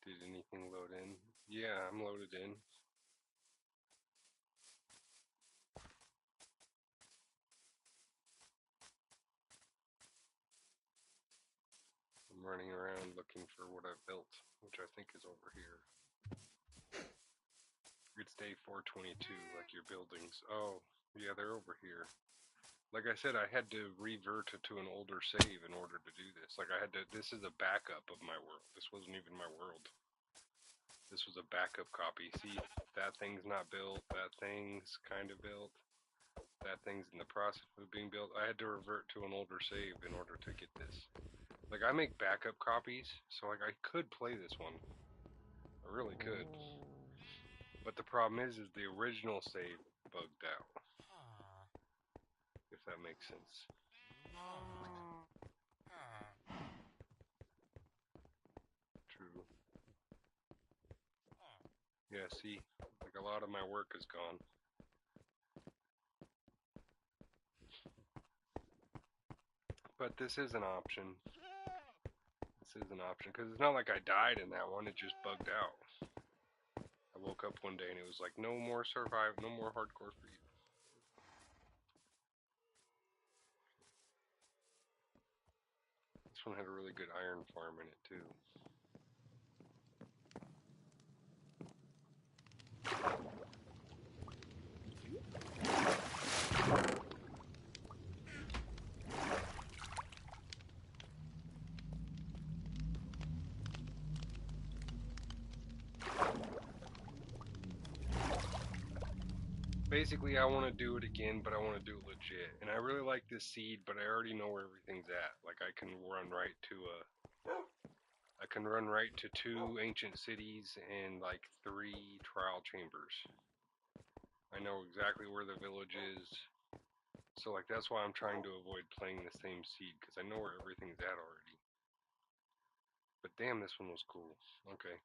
Did anything load in? Yeah, I'm loaded in. I'm running around looking for what I've built, which I think is over here. It's day 422, like your buildings. Oh, yeah, they're over here. Like I said, I had to revert to an older save in order to do this. Like I had to, this is a backup of my world. This wasn't even my world. This was a backup copy. See, that thing's not built, that thing's kind of built, that thing's in the process of being built. I had to revert to an older save in order to get this. Like I make backup copies, so like I could play this one. I really could. But the problem is the original save bugged out. If that makes sense. True. Yeah, see, like a lot of my work is gone. But this is an option. This is an option, because it's not like I died in that one, it just bugged out. I woke up one day and it was like, no more survive, no more hardcore for you. This one had a really good iron farm in it too. Basically, I want to do it again, but I want to do it legit. And I really like this seed, but I already know where everything's at. Like I can run right to two ancient cities and like 3 trial chambers. I know exactly where the village is. So like that's why I'm trying to avoid playing the same seed, because I know where everything's at already. But damn, this one was cool. Okay.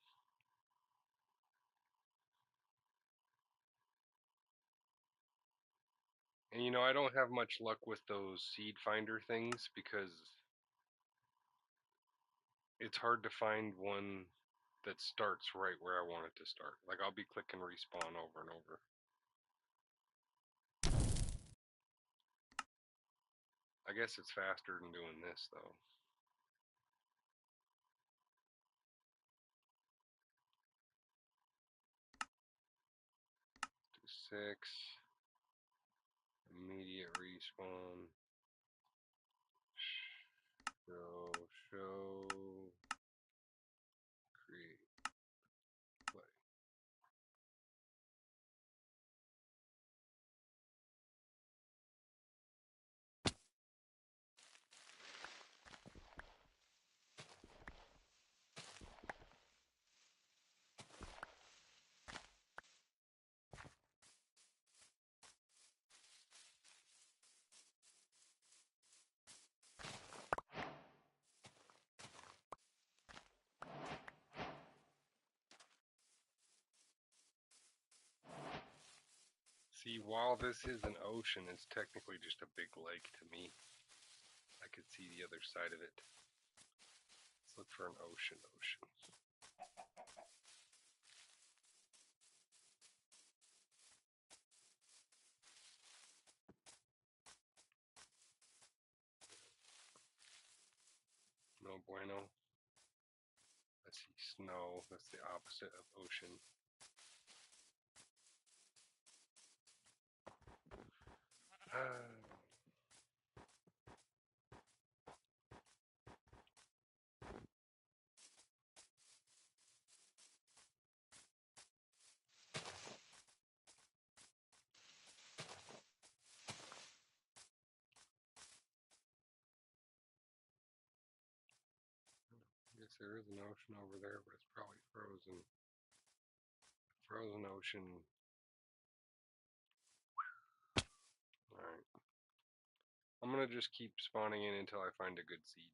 And you know, I don't have much luck with those seed finder things because it's hard to find one that starts right where I want it to start. Like I'll be clicking respawn over and over. I guess it's faster than doing this though. Do 6. Immediate respawn. Show. Create. Play. See, while this is an ocean, it's technically just a big lake to me. I could see the other side of it. Let's look for an ocean. No bueno. I see snow. That's the opposite of ocean. I guess there is an ocean over there, but it's probably frozen. Frozen ocean. Alright. I'm gonna just keep spawning in until I find a good seed.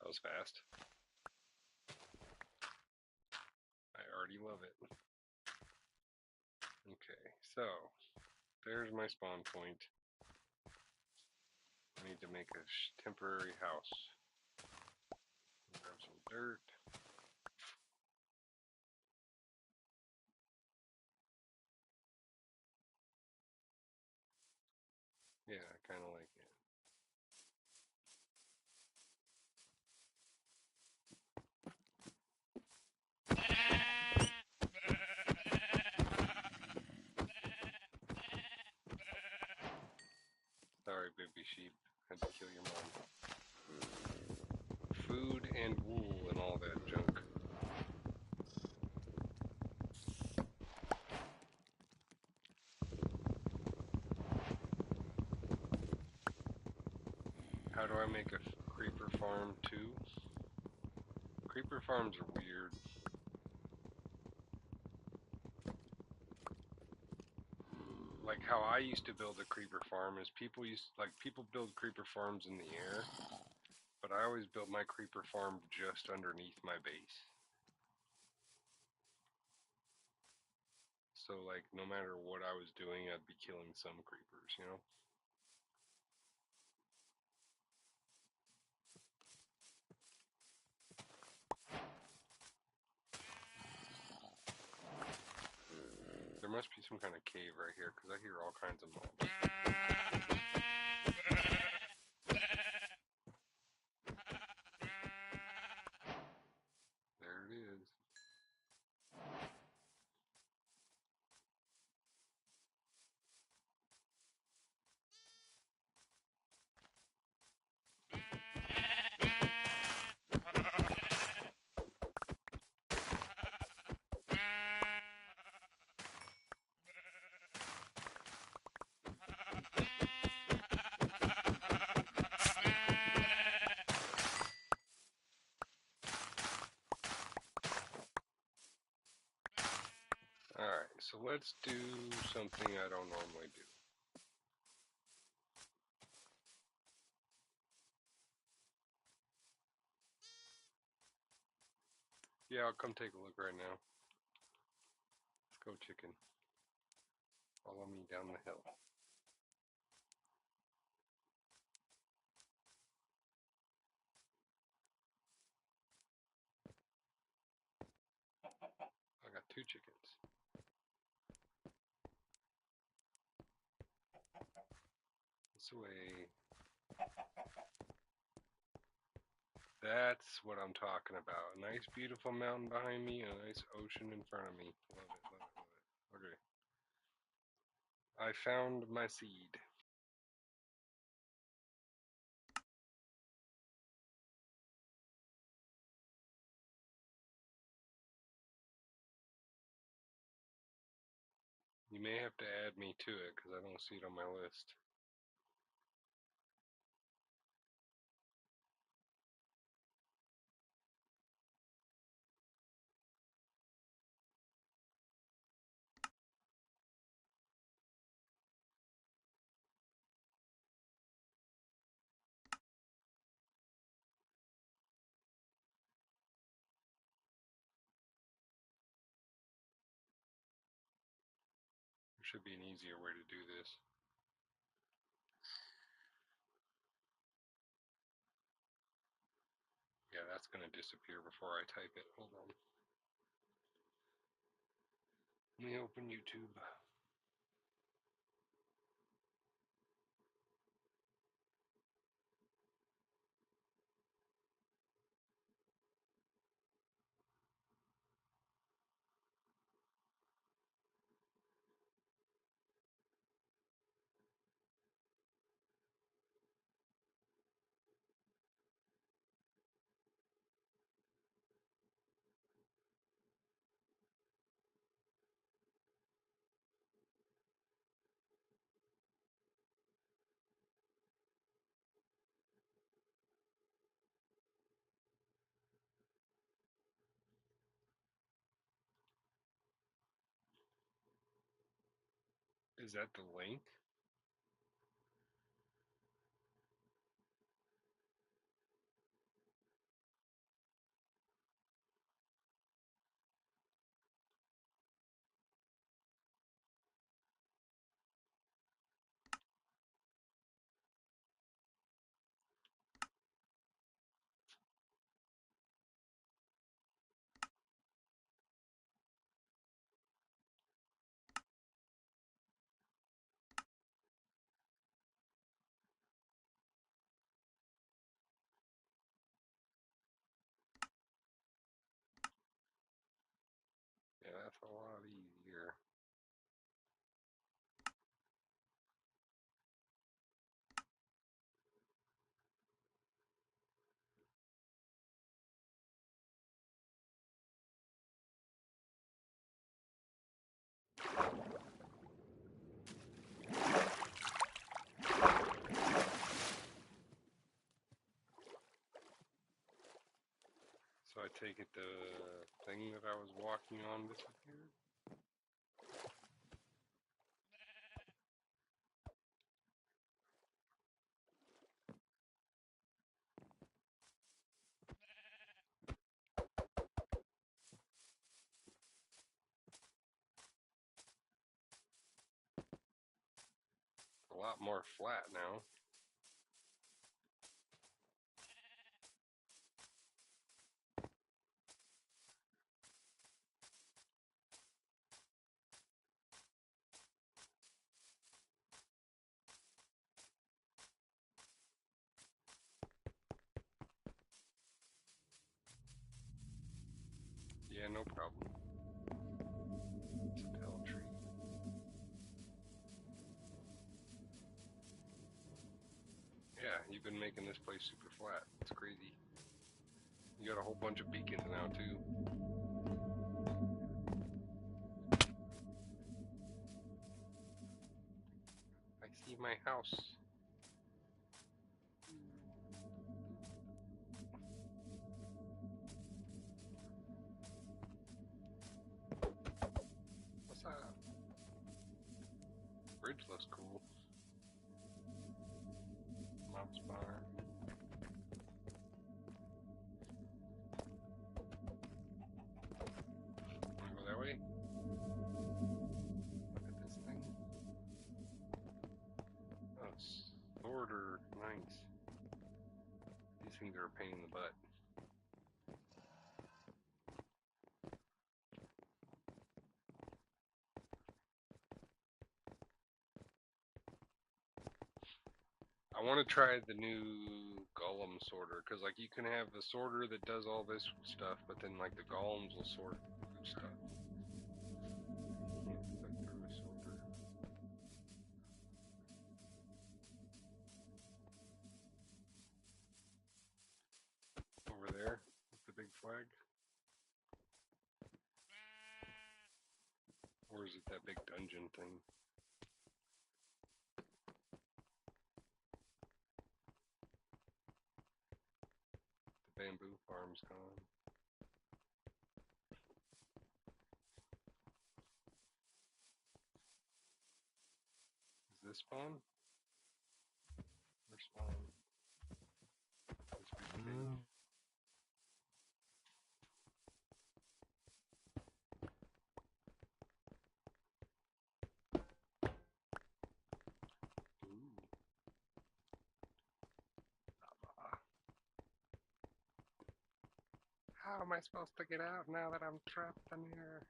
That was fast. I already love it. Okay, so there's my spawn point. I need to make a temporary house. Grab some dirt. Yeah, I kind of like it. Sorry, baby sheep. Had to kill your mom. Food and wool and all that junk. How do I make a creeper farm too? Creeper farms are weird. Like how I used to build a creeper farm is people build creeper farms in the air, but I always built my creeper farm just underneath my base. So like no matter what I was doing, I'd be killing some creepers, you know? There must be some kind of cave right here because I hear all kinds of mobs. There it is. Alright, so let's do something I don't normally do. Yeah, I'll come take a look right now. Let's go, chicken. Follow me down the hill. I got 2 chickens. This way. That's what I'm talking about. A nice, beautiful mountain behind me and a nice ocean in front of me. Love it, love it. I found my seed. You may have to add me to it because I don't see it on my list. There should be an easier way to do this. Yeah, that's going to disappear before I type it. Hold on. Let me open YouTube. Is that the link? Yeah, that's a lot easier. So I take it the thing that I was walking on disappeared? A lot more flat now. Yeah, no problem. It's a tall tree. Yeah, you've been making this place super flat. It's crazy. You got a whole bunch of beacons now, too. I see my house. What's that? Bridge looks cool. Mob's bar. Wanna go that way? Look at this thing. Oh, it's order. Nice. These things are a pain in the butt. I want to try the new golem sorter, because like you can have the sorter that does all this stuff, but then like the golems will sort stuff. Can't click through a sorter. is it that big dungeon thing? The bamboo farm's gone. Is this spawn? Or spawn? This big cave. How am I supposed to get out now that I'm trapped in here?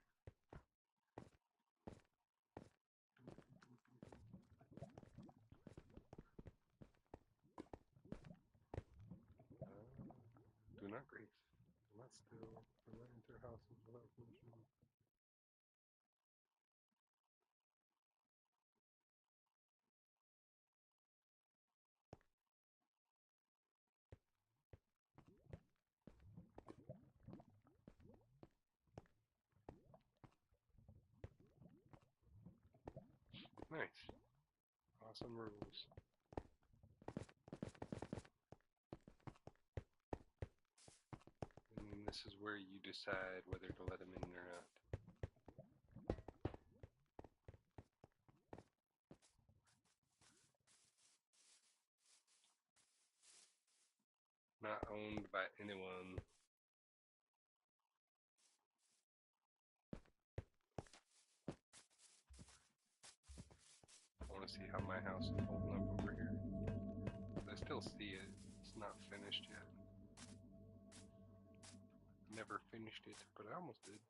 Do not grieve. Do not steal. Do not enter houses without permission. Nice. Awesome rules. And then this is where you decide whether to let him in or not. Not owned by anyone. I want to see how my house is holding up over here. I still see it. It's not finished yet. Never finished it, but I almost did.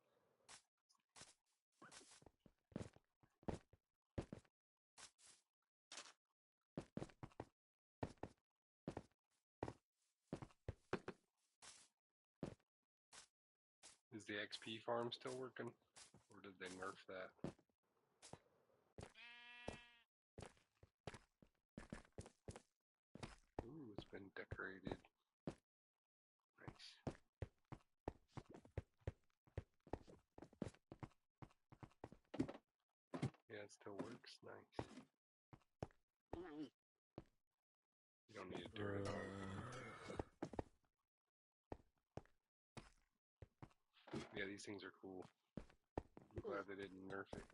Is the XP farm still working? Or did they nerf that? Ooh, it's been decorated. Nice. Yeah, it still works. Nice. You don't need to turn it on. Yeah, these things are cool. I'm glad they didn't nerf it.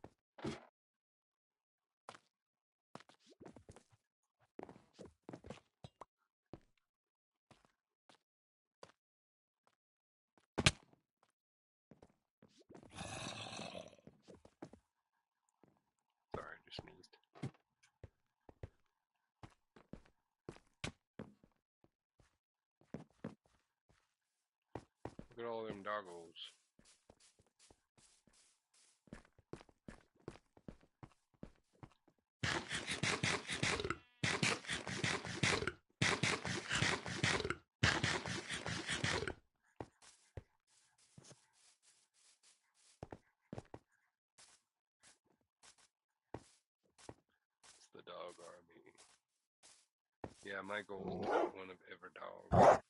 Sorry, I just sneezed. Look at all them doggos. It's the dog army. Yeah, my goal is to have one of every dog.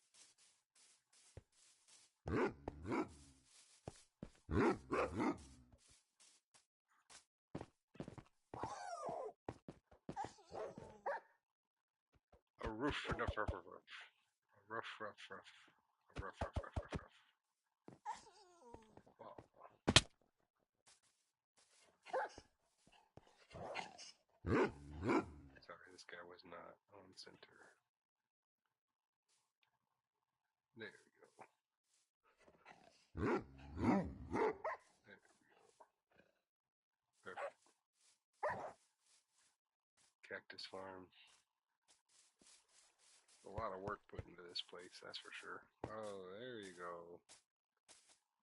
A roof, ruff, ruff, ruff, ruff. A ruff, ruff, ruff. A ruff, ruff, ruff, ruff, ruff. Wow. Sorry, this guy was not on center. There we go. There we go. Perfect. Cactus farm. A lot of work put into this place, that's for sure. Oh, there you go.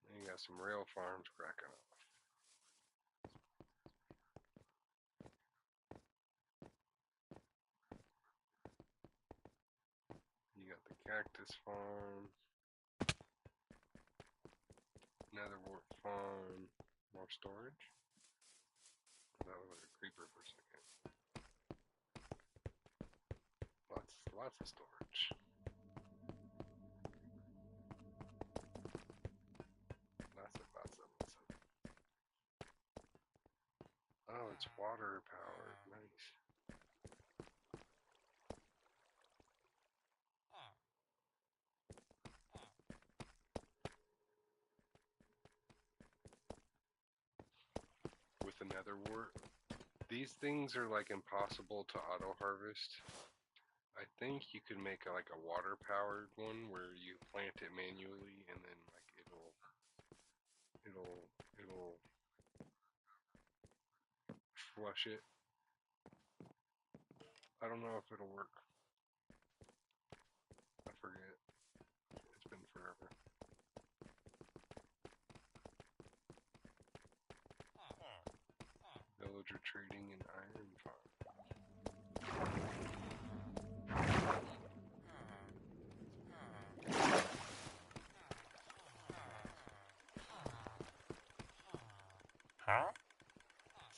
And you got some rail farms cracking off. You got the cactus farm. Nether wart farm. More storage. That was like a creeper for a second. Lots of storage. Lots of. it's water powered. Nice. With the nether wart. These things are like impossible to auto harvest. I think you could make like a water powered one where you plant it manually and then like it'll flush it. I don't know if it'll work. I forget. It's been forever. Villager trading and iron farm.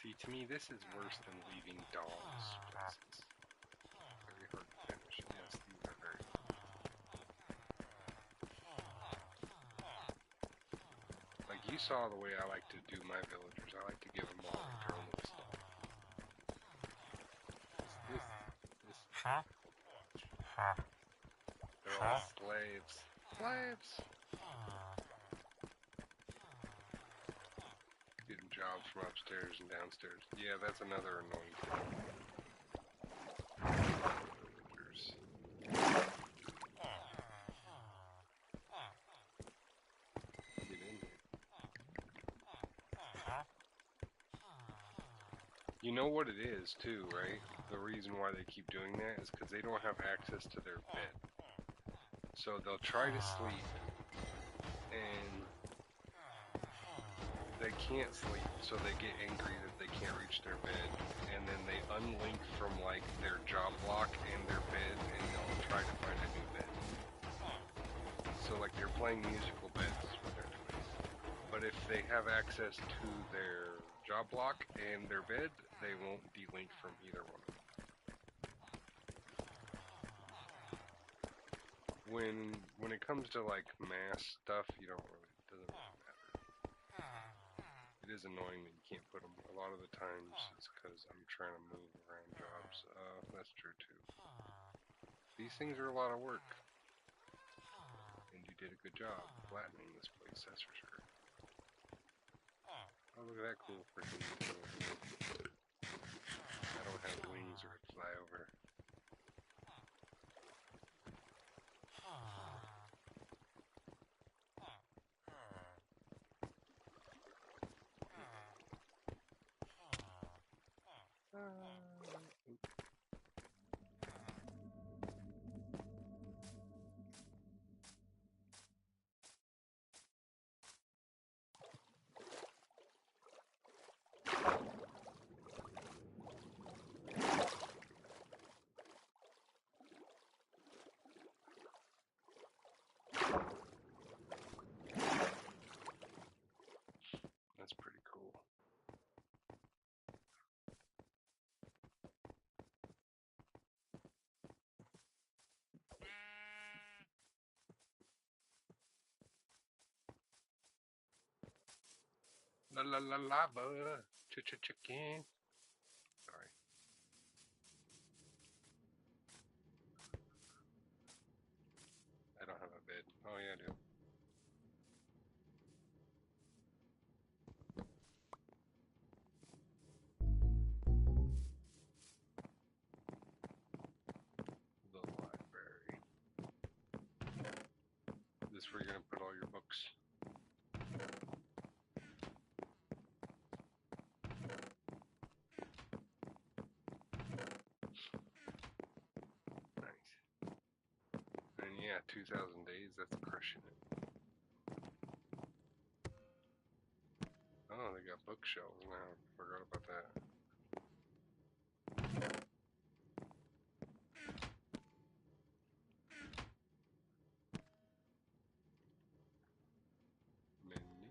See, to me, this is worse than leaving dogs places. Very hard to finish. Yes, these are very. Like, you saw the way I like to do my villagers. I like to give them all their own stuff. They're all slaves. Slaves! Getting jobs from upstairs and downstairs. Yeah, that's another annoying thing. Villagers. Get in here. You know what it is, too, right? The reason why they keep doing that is because they don't have access to their bed. So they'll try to sleep, and they can't sleep, so they get angry that they can't reach their bed, and then they unlink from, like, their job block and their bed, and they'll try to find a new bed. So, like, they're playing musical beds is what they're doing. But if they have access to their job block and their bed, they won't delink from either one of them. When it comes to like mass stuff, it doesn't really matter. It is annoying that you can't put them. A lot of the times it's because I'm trying to move around jobs. That's true too. These things are a lot of work, and you did a good job flattening this place. That's for sure. Oh, look at that cool freaking thing. I don't have wings or I'd fly over. That's pretty cool. La la la lava. Chicken. Sorry. I don't have a bed. Oh yeah, I do. The library. This is where you're gonna put all your books. Nice. And yeah, 2,000 days, that's crushing it. Oh, they got bookshelves now. Forgot about that. Menu.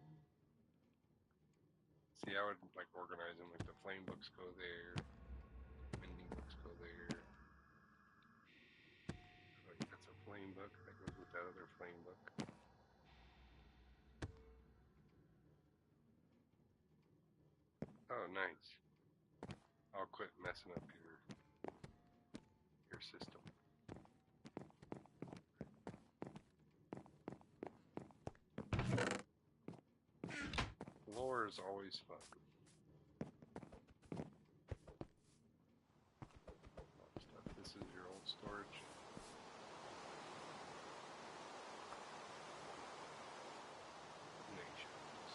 See, I would like organize them. Like the flame books go there. Mending books go there. Like that's a flame book that goes with that other flame book. Oh, nice. I'll quit messing up your system. Lore is always fun. This is your old storage. Nations.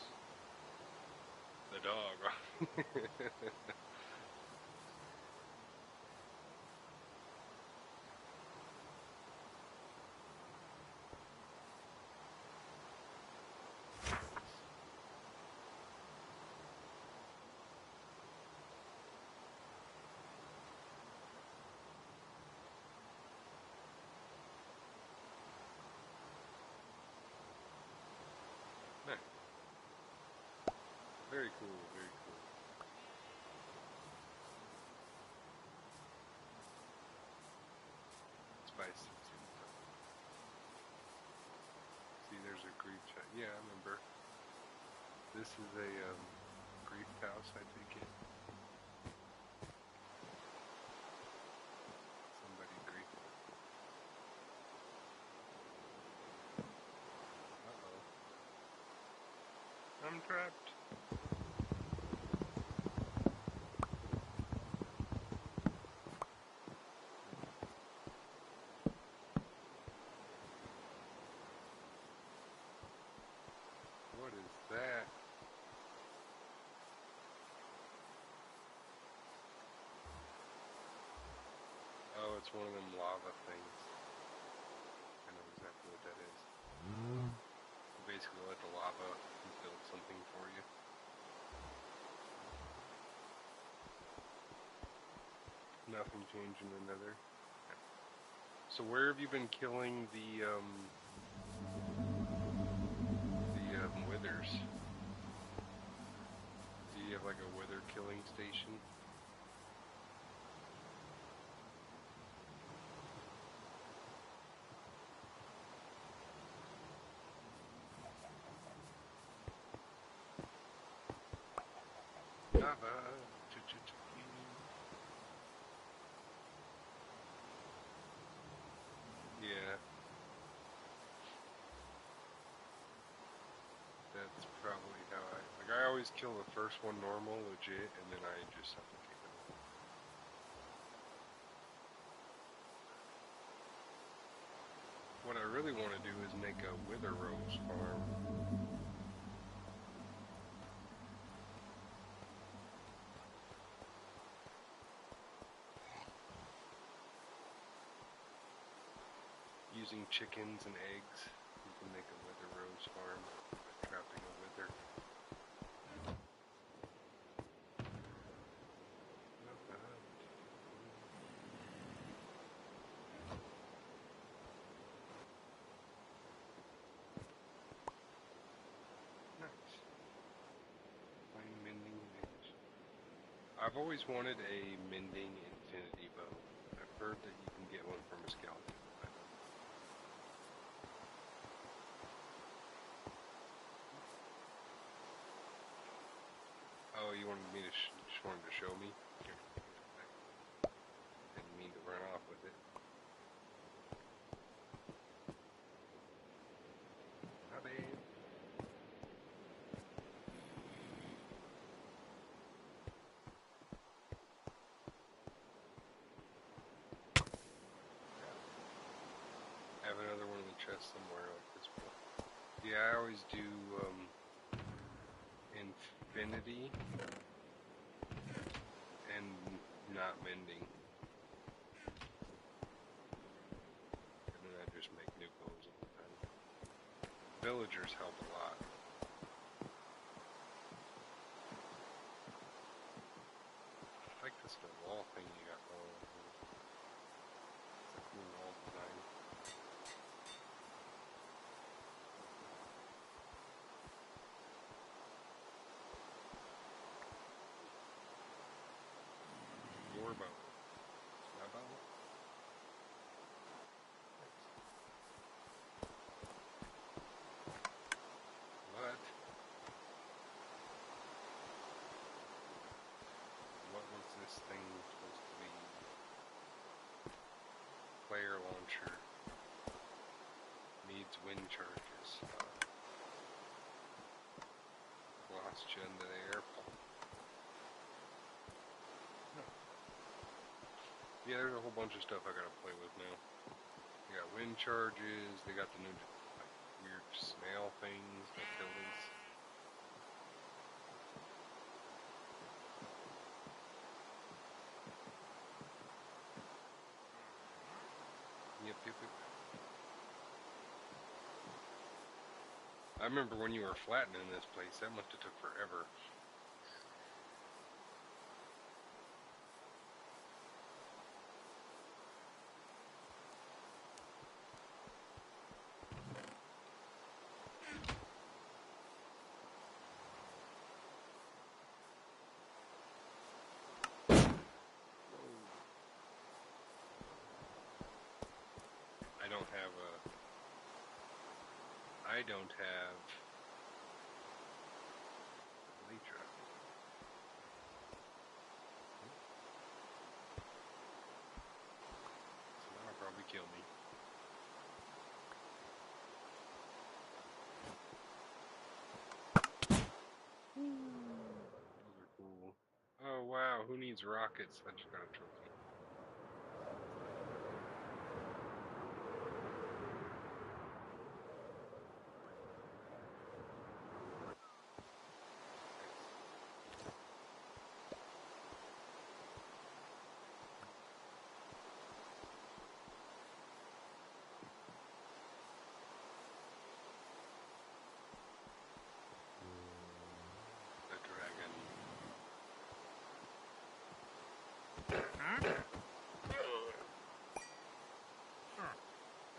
The dog. Very cool, very cool. Spice. See, there's a grief chat. Yeah, I remember. This is a grief house, I take it. Somebody griefed. Uh-oh. I'm trapped. What is that? Oh, it's one of them lava things. I know exactly what that is. You basically let the lava build something for you. Nothing changing another. So where have you been killing the withers? Do you have like a wither killing station? Lava. Yeah. That's probably how I always kill the first one normal, legit, and then I just suffocate them. What I really want to do is make a wither rose farm. Using chickens and eggs, you can make a wither rose farm by trapping a wither. Nice. Fine mending edge. I've always wanted a mending infinity bow. I've heard that you can get one from a skeleton. Oh, you wanted me to just wanted to show me? Here. Didn't mean to run off with it. My bad. I have another one in the chest somewhere like this one. Yeah, I always do infinity and not mending. And then I just make new bows all the time. Villagers help a lot. I like this little wall thing you got going on here. It's a cool wall design. Your bow. My bow? What? What was this thing player launcher. Needs wind charges. Lost you into the airport. No. Yeah, there's a whole bunch of stuff I gotta play with now. They got wind charges, they got the new like weird snail things, Matildas. Yep. I remember when you were flattening this place, that must have took forever. I don't have Elytra. So that'll probably kill me. Those are cool. Oh wow, who needs rockets? I just got a trophy.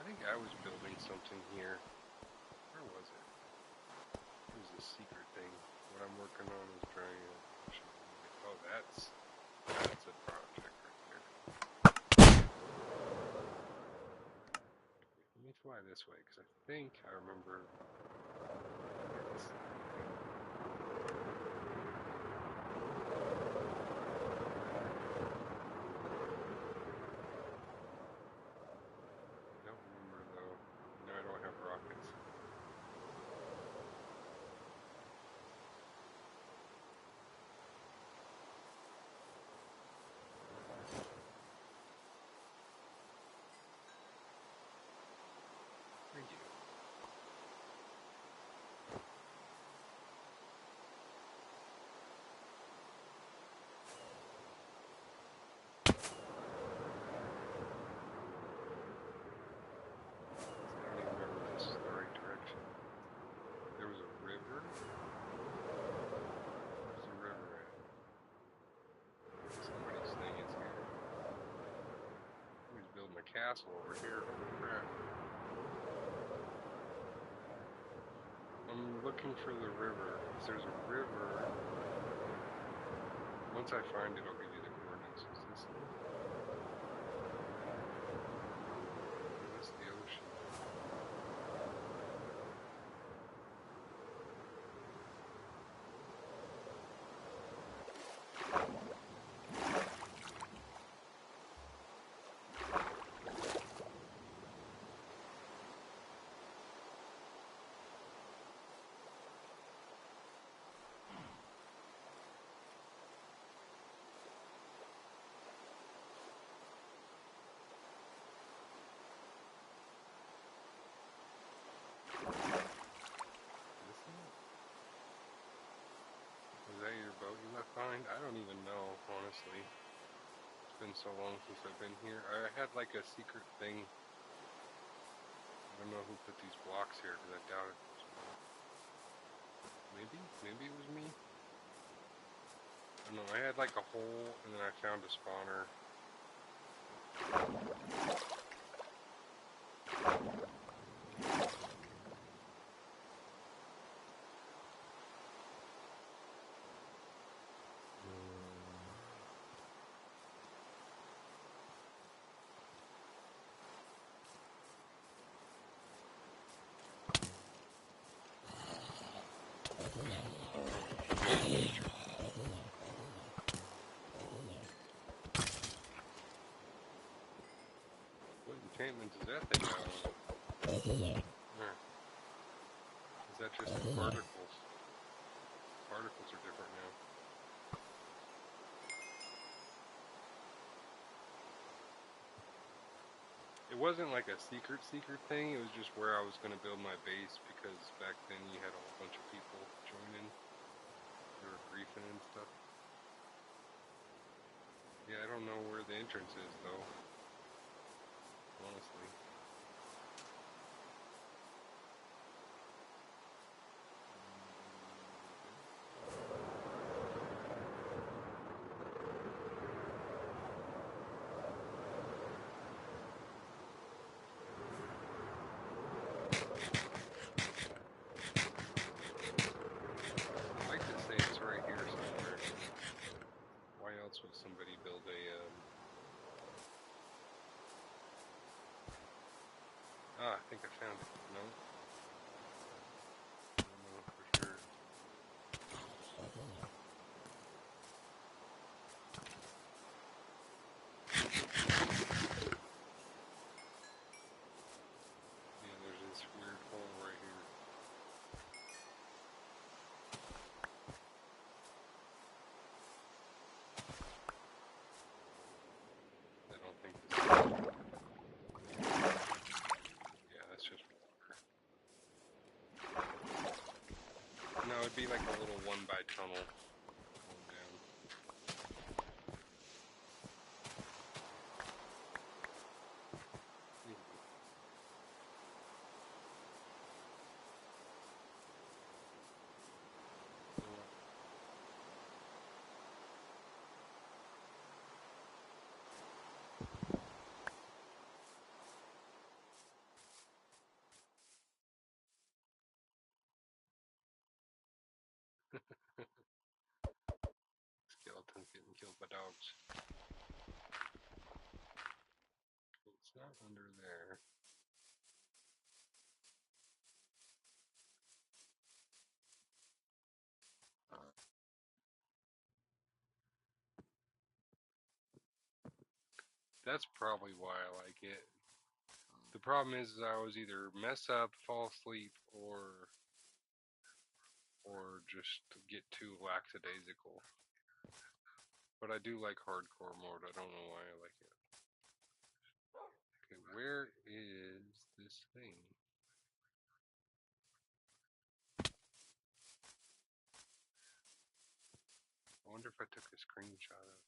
I think I was building something here. Where was it? It was a secret thing. What I'm working on is trying to... Oh, that's a project right there. Let me fly this way, because I think I remember... Castle over here. Holy crap. I'm looking for the river. There's a river. Once I find it, I'll give you the coordinates. Is this it? Is this the ocean? Is that your boat you left behind? I don't even know, honestly. It's been so long since I've been here. I had like a secret thing. I don't know who put these blocks here, because I doubt it was me. Maybe it was me? I don't know, I had like a hole, and then I found a spawner. maintenance is that thing now? Or is that just the particles? Particles are different now. It wasn't like a secret thing. It was just where I was going to build my base, because back then you had a whole bunch of people joining. They were griefing and stuff. Yeah, I don't know where the entrance is, though. Honestly. I'd like to say it's right here somewhere. Why else would somebody build a, I think I found it. No? I don't know for sure. Yeah, there's this weird hole right here. I don't think this is... Yeah, that's just water. No, it'd be like a little 1x tunnel going down. Skeletons getting killed by dogs. It's not under there. That's probably why I like it. The problem is I always either mess up, fall asleep, or just get too lackadaisical. But I do like hardcore mode. I don't know why I like it. Okay, where is this thing? I wonder if I took a screenshot of it.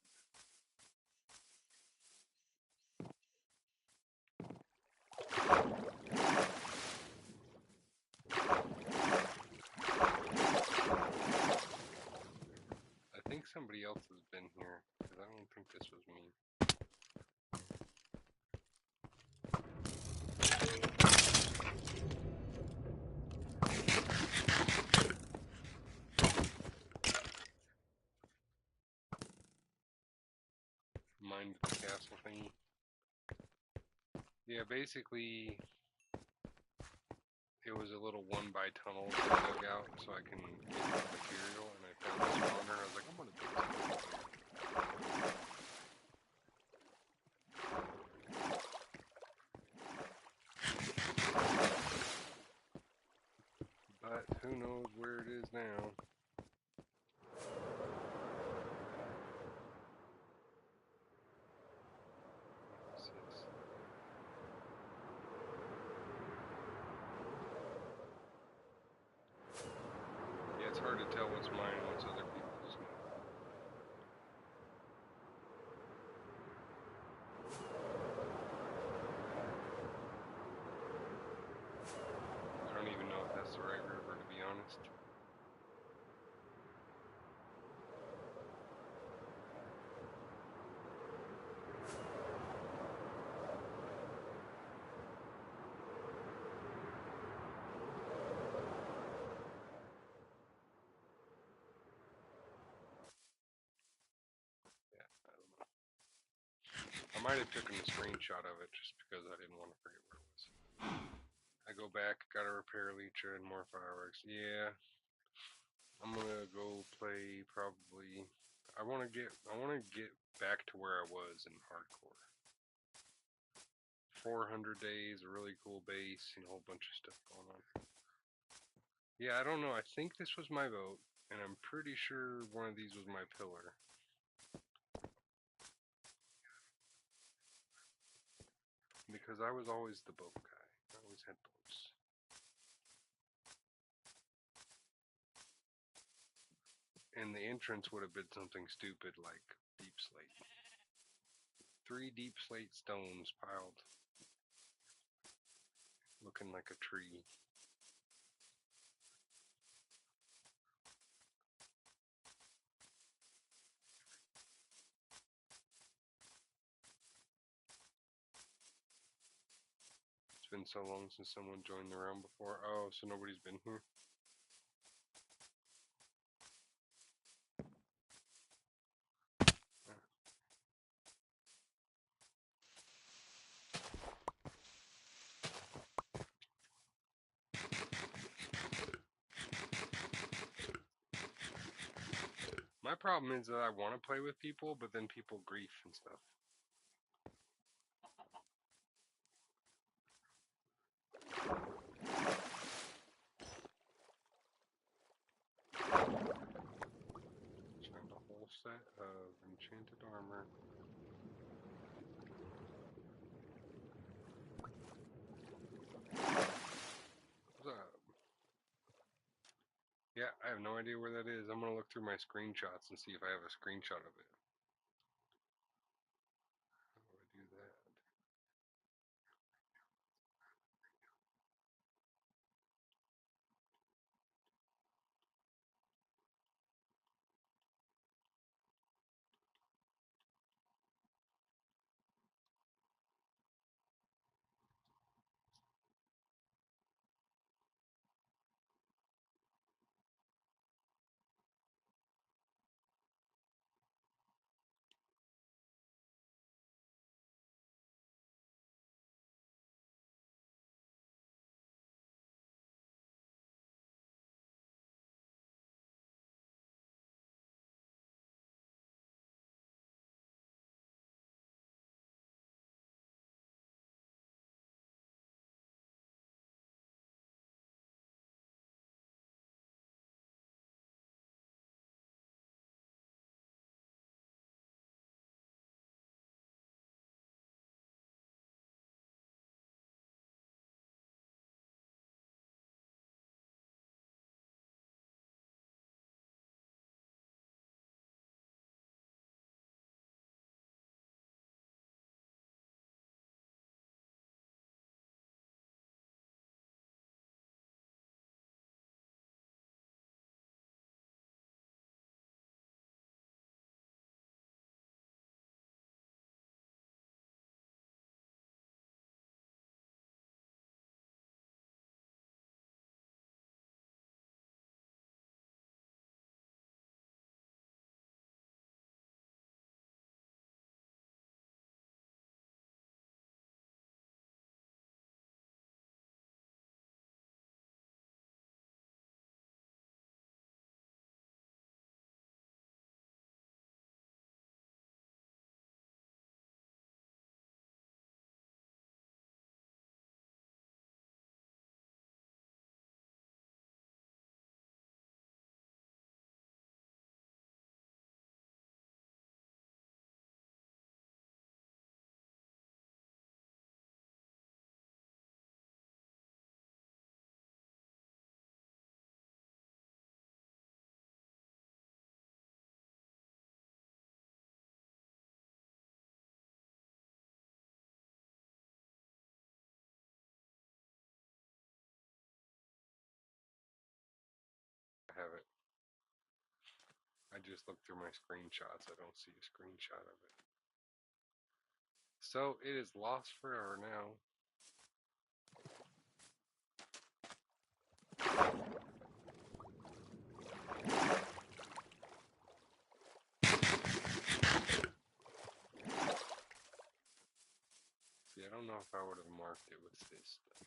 I think somebody else has been here, because I don't think this was me. Mind the castle thing. Yeah, basically, it was a little 1x tunnel that I dug out so I can get material, and I found this spawner. I was like, I'm gonna build something here. But who knows where it is now. What's this? Yeah, it's hard to tell what's mine and what's other people's now. I don't even know if that's the right river, to be honest. Yeah, I don't know. I might have taken a screenshot of it just because I didn't want to forget where it was. I go back, gotta repair Leecher and more fireworks. Yeah, I'm gonna go play probably. I wanna get back to where I was in hardcore. 400 days, a really cool base, and a whole bunch of stuff going on. Yeah, I don't know. I think this was my boat, and I'm pretty sure one of these was my pillar. Because I was always the boat guy. I always had boats. And the entrance would have been something stupid like deep slate. 3 deep slate stones piled, looking like a tree. It's been so long since someone joined the round before. Oh, so nobody's been here? My problem is that I want to play with people, but then people grief and stuff. Find a whole set of enchanted armor. What's up? Yeah, I have no idea where that is. I'm gonna look through my screenshots and see if I have a screenshot of it. How do I do that? I have it. I just looked through my screenshots. I don't see a screenshot of it. So it is lost forever now. See, I don't know if I would have marked it with this stuff.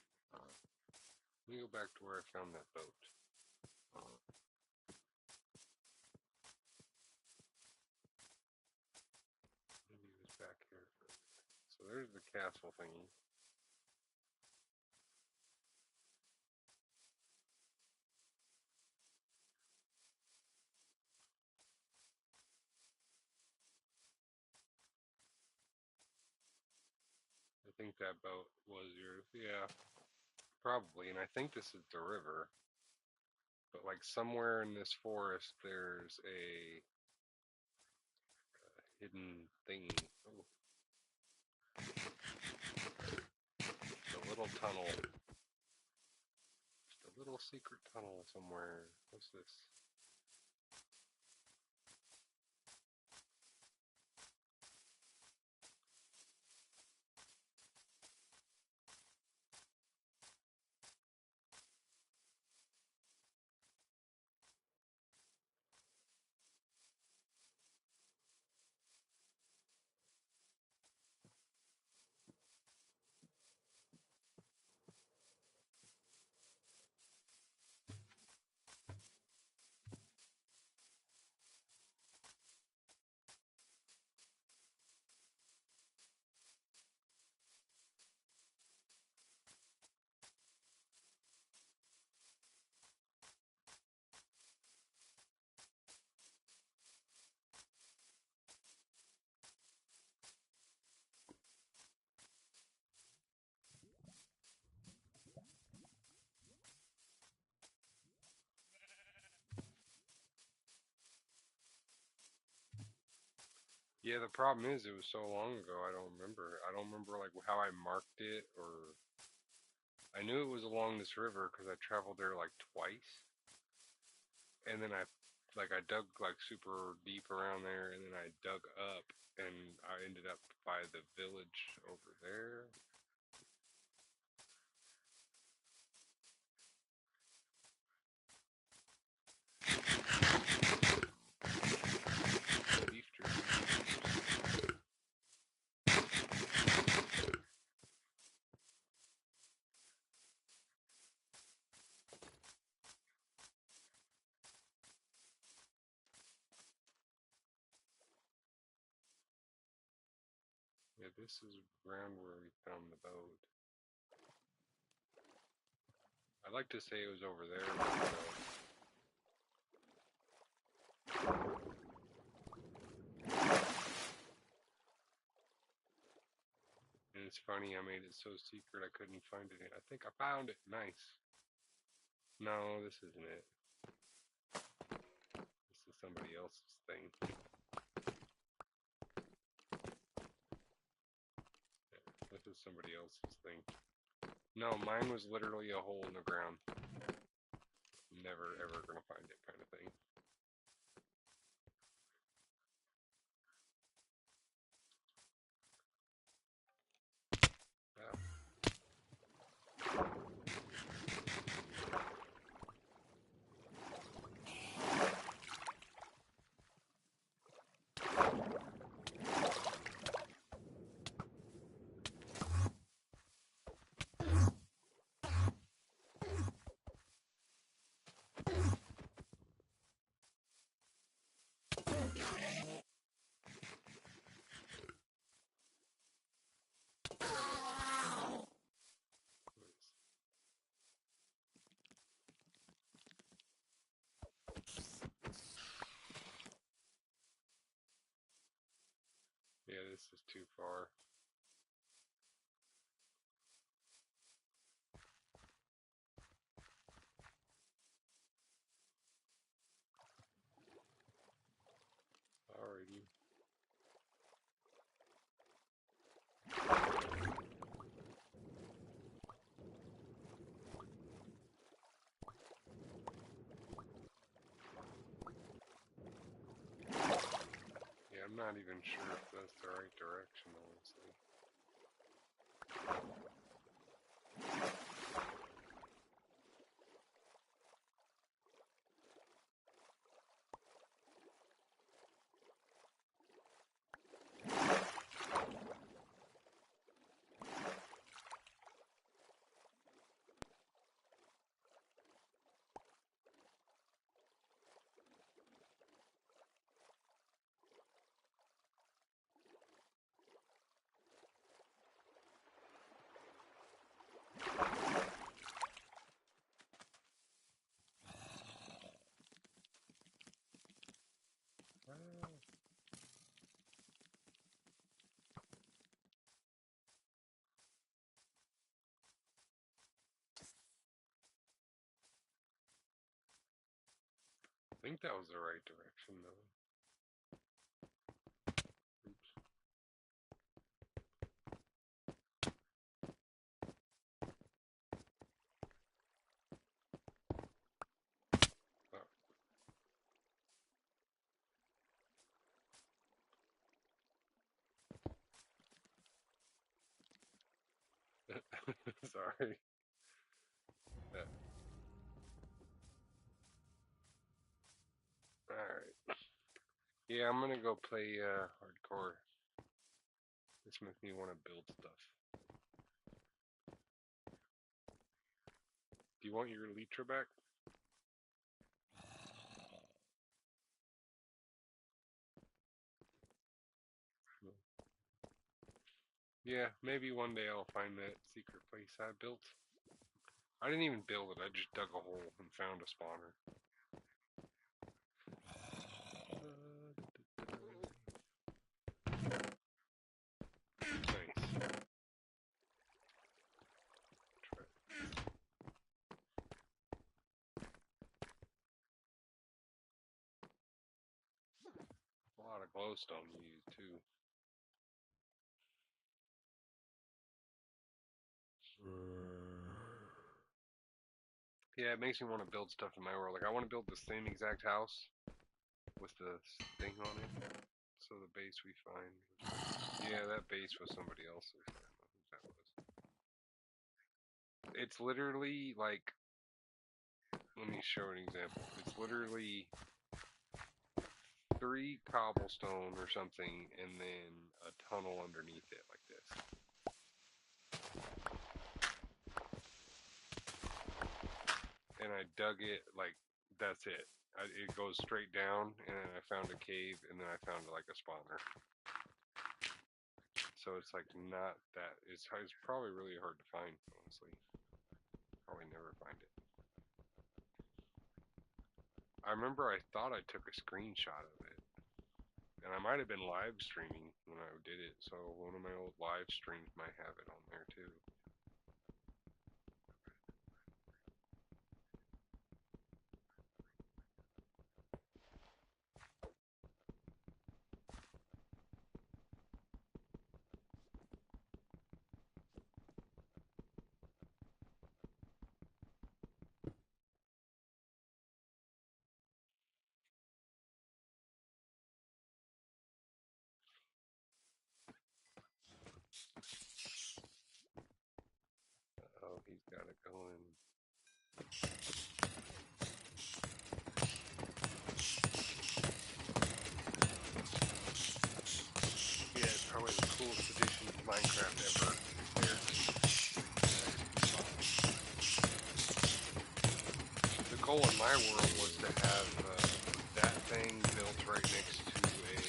Let me go back to where I found that boat. Maybe it was back here. So there's the castle thingy. think that boat was yours. Yeah, probably. And I think this is the river. But like somewhere in this forest, there's a hidden thing. Oh, a little tunnel. Just a little secret tunnel somewhere. What's this? Yeah, the problem is it was so long ago. I don't remember. I don't remember like how I marked it, or I knew it was along this river because I traveled there like twice, and then I dug like super deep around there, and then I dug up, and I ended up by the village over there. Beef jerky. Yeah, this is around where we found the boat. I'd like to say it was over there, but and it's funny, I made it so secret I couldn't find it. I think I found it. Nice. No, this isn't it. This is somebody else's thing. Yeah, this is somebody else's thing. No, mine was literally a hole in the ground. Never ever gonna find it kind of thing. Yeah. Yeah, this is too far. Alrighty. Yeah, I'm not even sure if that's the right direction, honestly. think that was the right direction, though. Oops. Oh. Sorry. Alright. Yeah, I'm gonna go play hardcore. This makes me want to build stuff. Do you want your elytra back? Yeah, maybe one day I'll find that secret place I built. I didn't even build it, I just dug a hole and found a spawner. Nice. A lot of glowstone you use too. Yeah, it makes me want to build stuff in my world. Like I want to build the same exact house with the thing on it. So the base we find. Yeah, that base was somebody else's. I don't know who that was. It's literally like. Let me show an example. It's literally 3 cobblestone or something, and then a tunnel underneath it like this. And I dug it like that's it. It goes straight down, and then I found a cave, and then I found like a spawner. So it's like not that. It's probably really hard to find, honestly. Probably never find it. I remember I thought I took a screenshot of it. And I might have been live streaming when I did it, so one of my old live streams might have it on there too. Oh, he's got it going. Yeah, it's probably the coolest edition of Minecraft ever. There. The goal in my world was to have that thing built right next to a.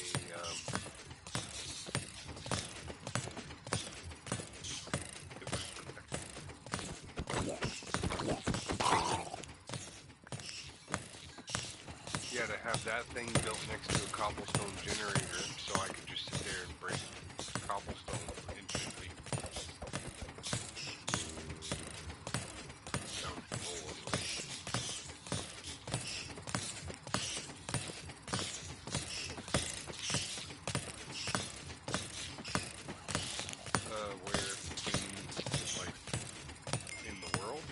Yeah, to have that thing built next to a cobblestone generator, so I could just sit there and break cobblestone infinitely. That was the goal of it. Where like in the world.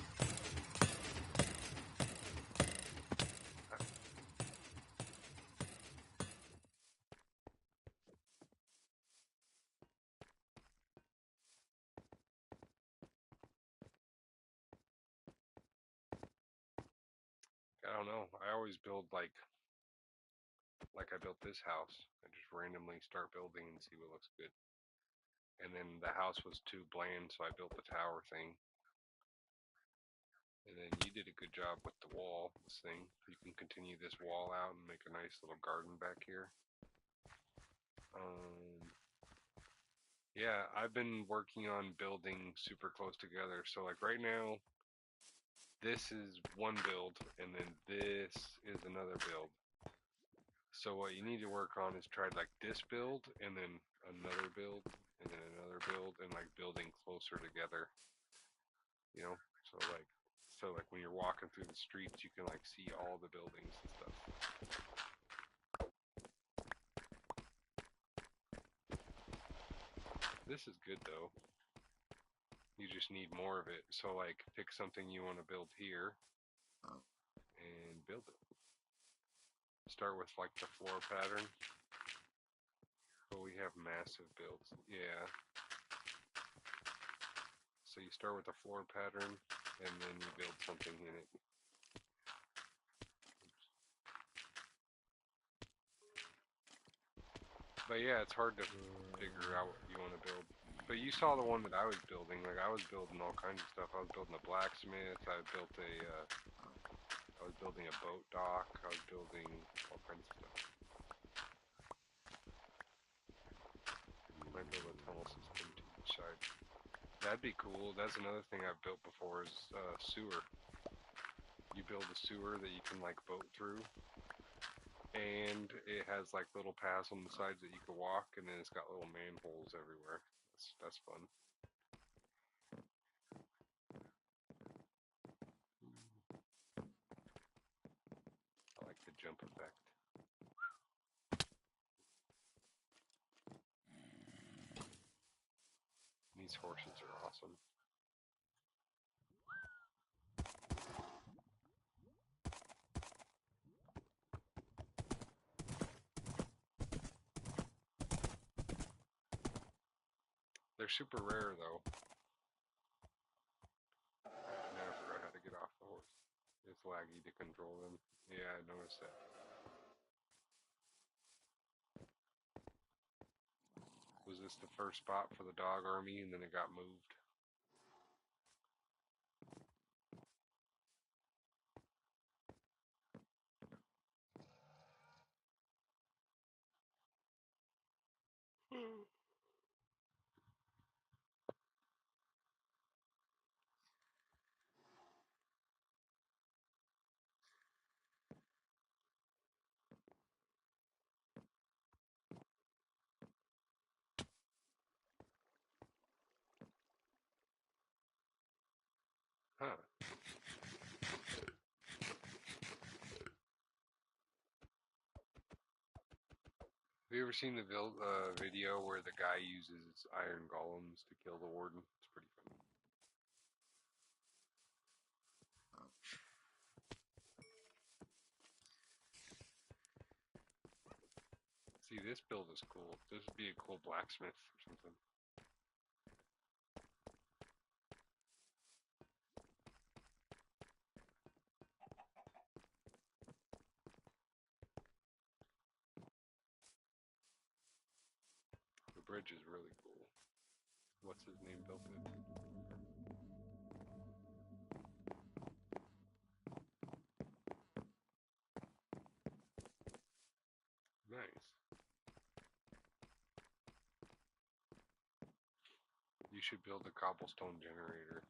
I don't know. I always build like I built this house. I just randomly start building and see what looks good. And then the house was too bland, so I built the tower thing. And then you did a good job with the wall, this thing. You can continue this wall out and make a nice little garden back here. Yeah, I've been working on building super close together. So like right now, this is one build, and then this is another build. So what you need to work on is try like this build, and then another build, and then another build, and like building closer together. You know, so like So like when you're walking through the streets, you can like see all the buildings and stuff. This is good though. You just need more of it. So like pick something you want to build here and build it. Start with like the floor pattern. But we have massive builds. Yeah. So you start with the floor pattern and then you build something in it. But yeah, it's hard to figure out what you want to build. But you saw the one that I was building. Like I was building all kinds of stuff. I was building a blacksmith. I was building a boat dock. I was building all kinds of stuff. Might build a tunnel system to each side. That'd be cool. That's another thing I've built before is sewer. You build a sewer that you can like boat through. And it has like little paths on the sides that you can walk, and then it's got little manholes everywhere. That's fun. I like the jump effect. These horses are awesome. They're super rare though. Now I forgot how to get off the horse. It's laggy to control them. Yeah, I noticed that. Was this the first spot for the dog army and then it got moved? Huh. Have you ever seen the video where the guy uses iron golems to kill the warden? It's pretty funny. See, this build is cool. This would be a cool blacksmith or something. The bridge is really cool. What's his name built it? Nice. You should build a cobblestone generator.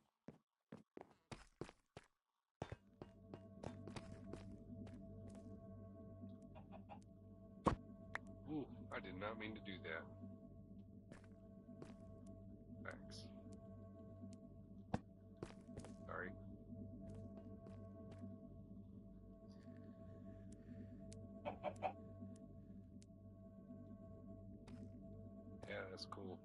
Ooh, I did not mean to do that. Thanks. Sorry. Yeah, that's cool.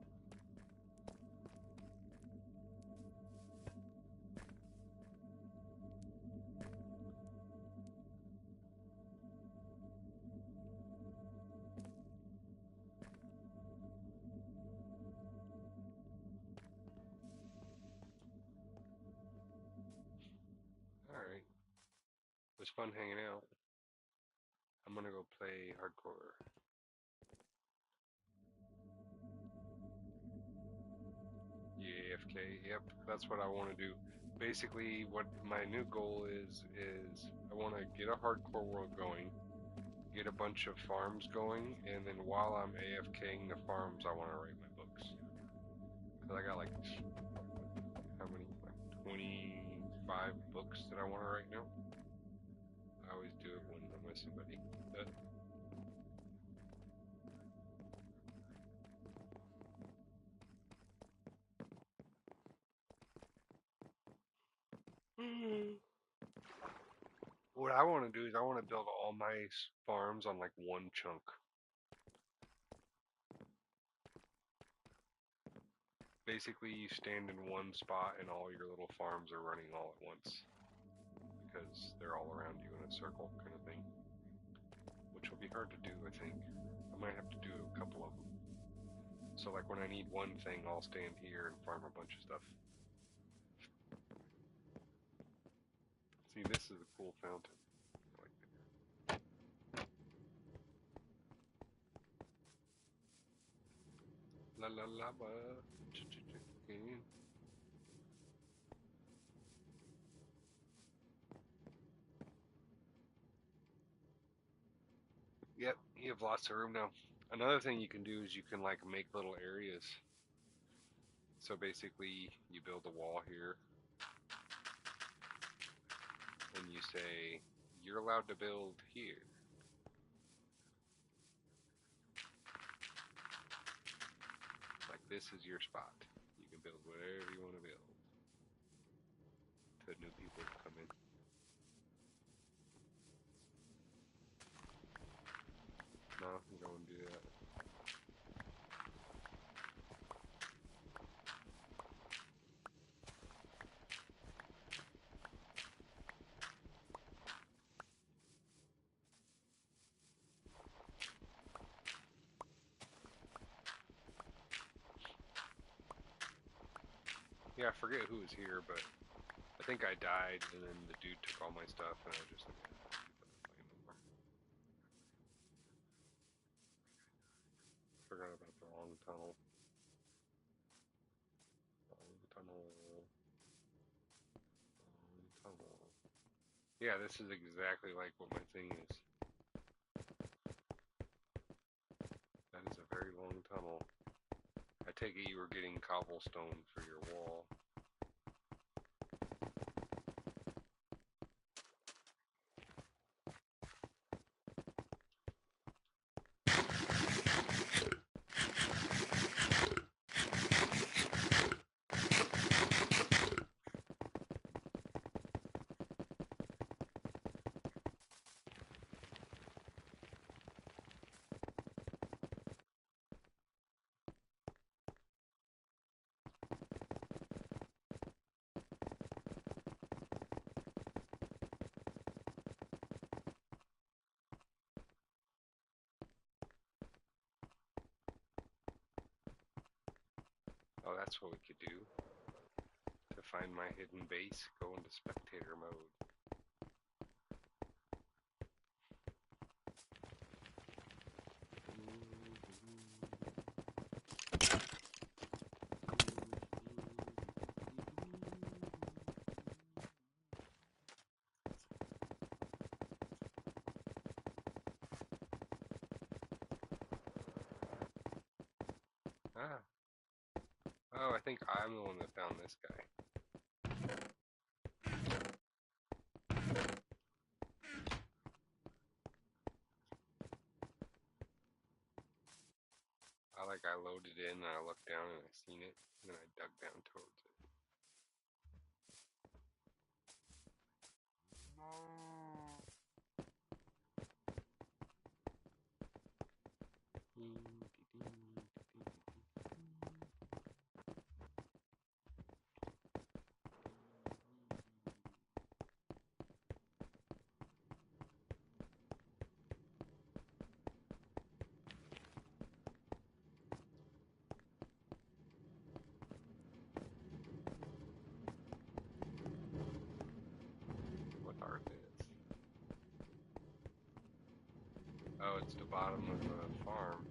Alright. It was fun hanging out. I'm gonna go play hardcore. Yeah, AFK. Yep, that's what I want to do. Basically, what my new goal is I want to get a hardcore world going, get a bunch of farms going, and then while I'm AFKing the farms, I want to write my books. Cause I got like how many? Like 25 books that I want to write now. I always do it when I'm with somebody. But What I want to do is I want to build all my farms on like one chunk. Basically, you stand in one spot and all your little farms are running all at once. Because they're all around you in a circle kind of thing. Which will be hard to do, I think. I might have to do a couple of them. So like when I need one thing, I'll stand here and farm a bunch of stuff. See, this is a cool fountain. I like it. La la la ba. Yep, you have lots of room now. Another thing you can do is you can like make little areas. So basically, you build a wall here, and you say, you're allowed to build here. Like this is your spot. You can build whatever you want to build. To new people to come in. No, you don't want to do that. Yeah, I forget who was here, but I think I died, and then the dude took all my stuff, and I was just like, forgot about the long tunnel. Long tunnel. Long tunnel. Yeah, this is exactly like what my thing is. That is a very long tunnel. I take it you were getting cobblestone for your wall. Oh, that's what we could do. To find my hidden base, go into spectator mode. Ah. Oh, I think I'm the one that found this guy. I loaded in and I looked down and I seen it, and then I dug down towards it. What are this? Oh, it's the bottom of the farm.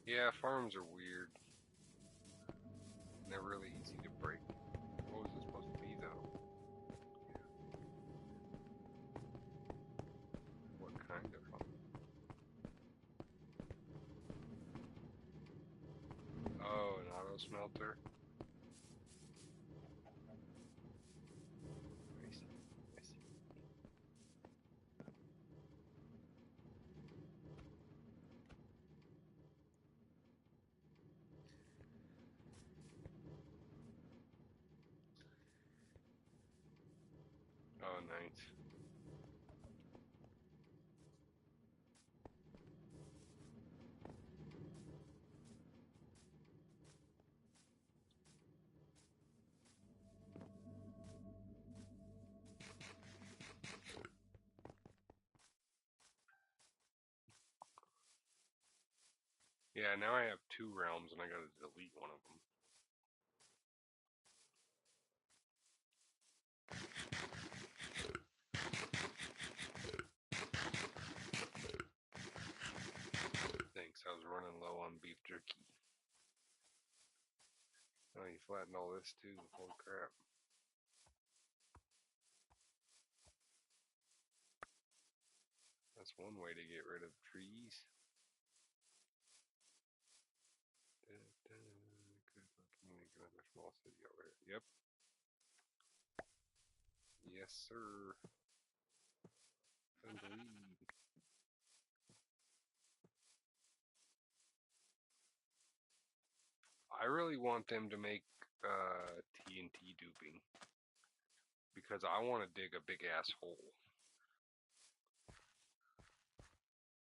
Yeah, farms are weird. They're really easy to break. What was it supposed to be, though? What kind of farm? Oh, an auto smelter. I see. I see. nice. Yeah, now I have 2 realms and I gotta delete one of them. Thanks, I was running low on beef jerky. Oh, you flattened all this too? Holy crap. That's one way to get rid of trees. Good luck, you make another small city over here. Yep. Yes, sir. Indeed. I really want them to make TNT duping because I want to dig a big ass hole.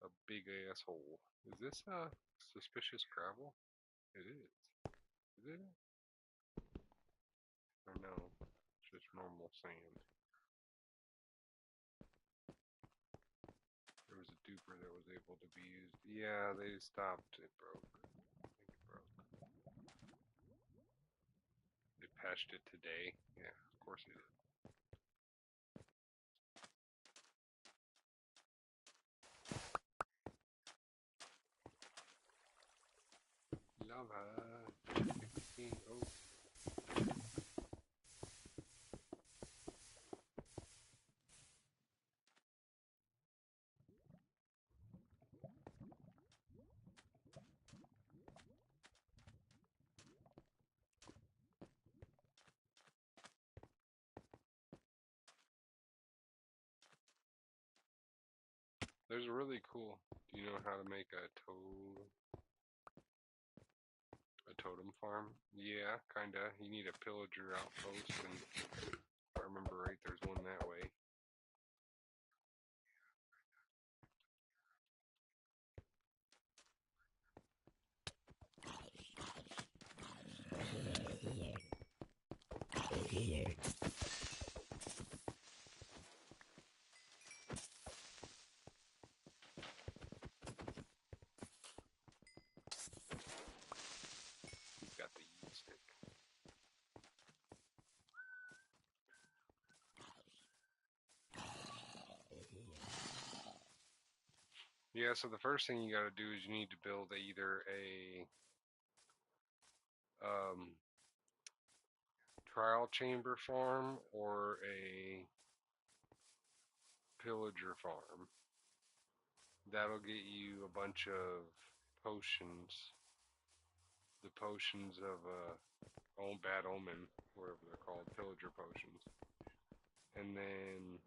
A big ass hole. Is this suspicious gravel? It is. Is it? Or no? It's just normal sand. There was a duper that was able to be used. Yeah, they stopped. It broke. I think it broke. They patched it today. Yeah, of course it did. Lava. Oh. There's a really cool. Do you know how to make a totem farm? Yeah, kinda. You need a pillager outpost, and if I remember right, there's one that way. He's got the yeet stick. Yeah, so the first thing you gotta do is you need to build either a trial chamber farm or a pillager farm. That'll get you a bunch of potions. The potions of Bad Omen, whatever they're called, pillager potions. And then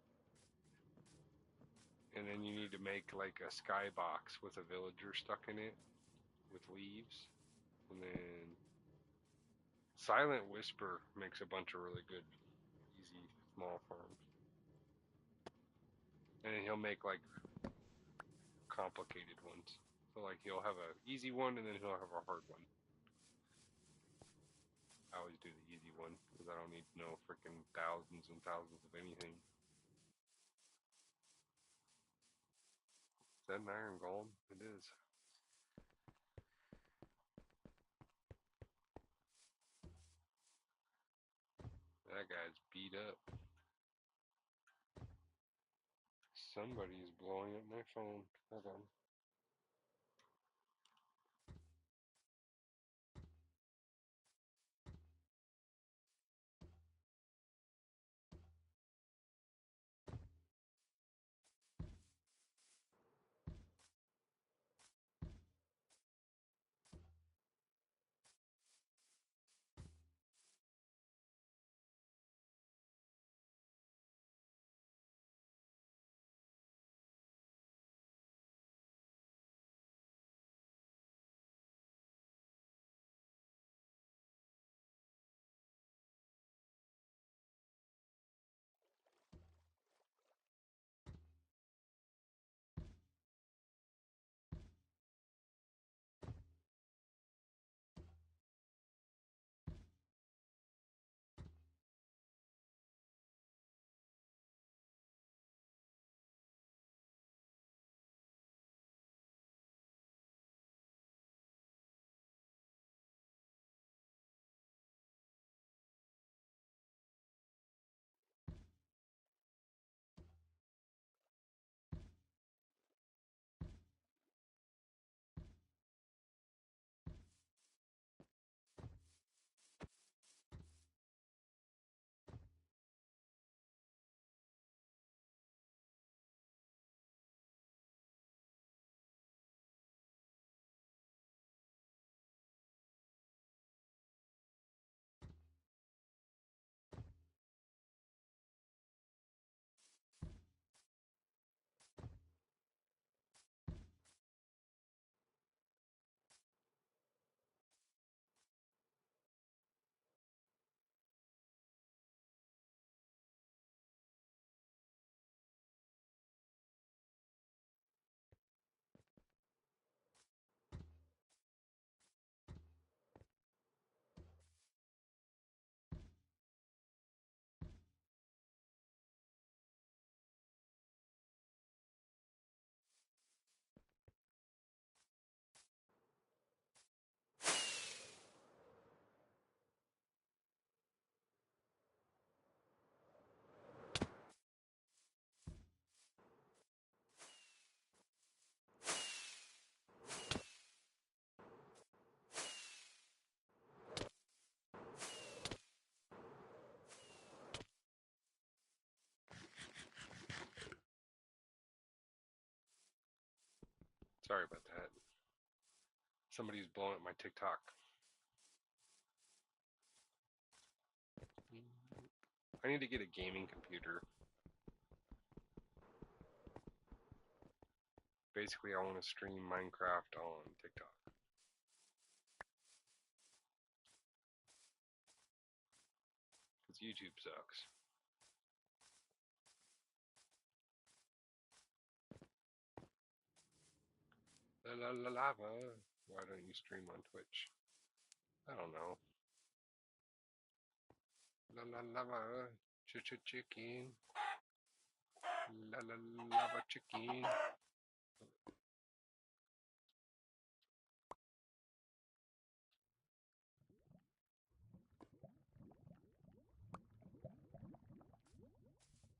you need to make like a skybox with a villager stuck in it with leaves. And then Silent Whisper makes a bunch of really good, easy, small farms. And then he'll make like complicated ones. So like he'll have an easy one and then he'll have a hard one. I always do the easy one because I don't need to know freaking thousands and thousands of anything. Is that an iron golem? It is. That guy's beat up. Somebody's blowing up my phone. Hold on. Sorry about that. Somebody's blowing up my TikTok. I need to get a gaming computer. Basically, I want to stream Minecraft on TikTok. Because YouTube sucks. La la la lava. Why don't you stream on Twitch? I don't know. La la lava. Chicken. La la lava chicken.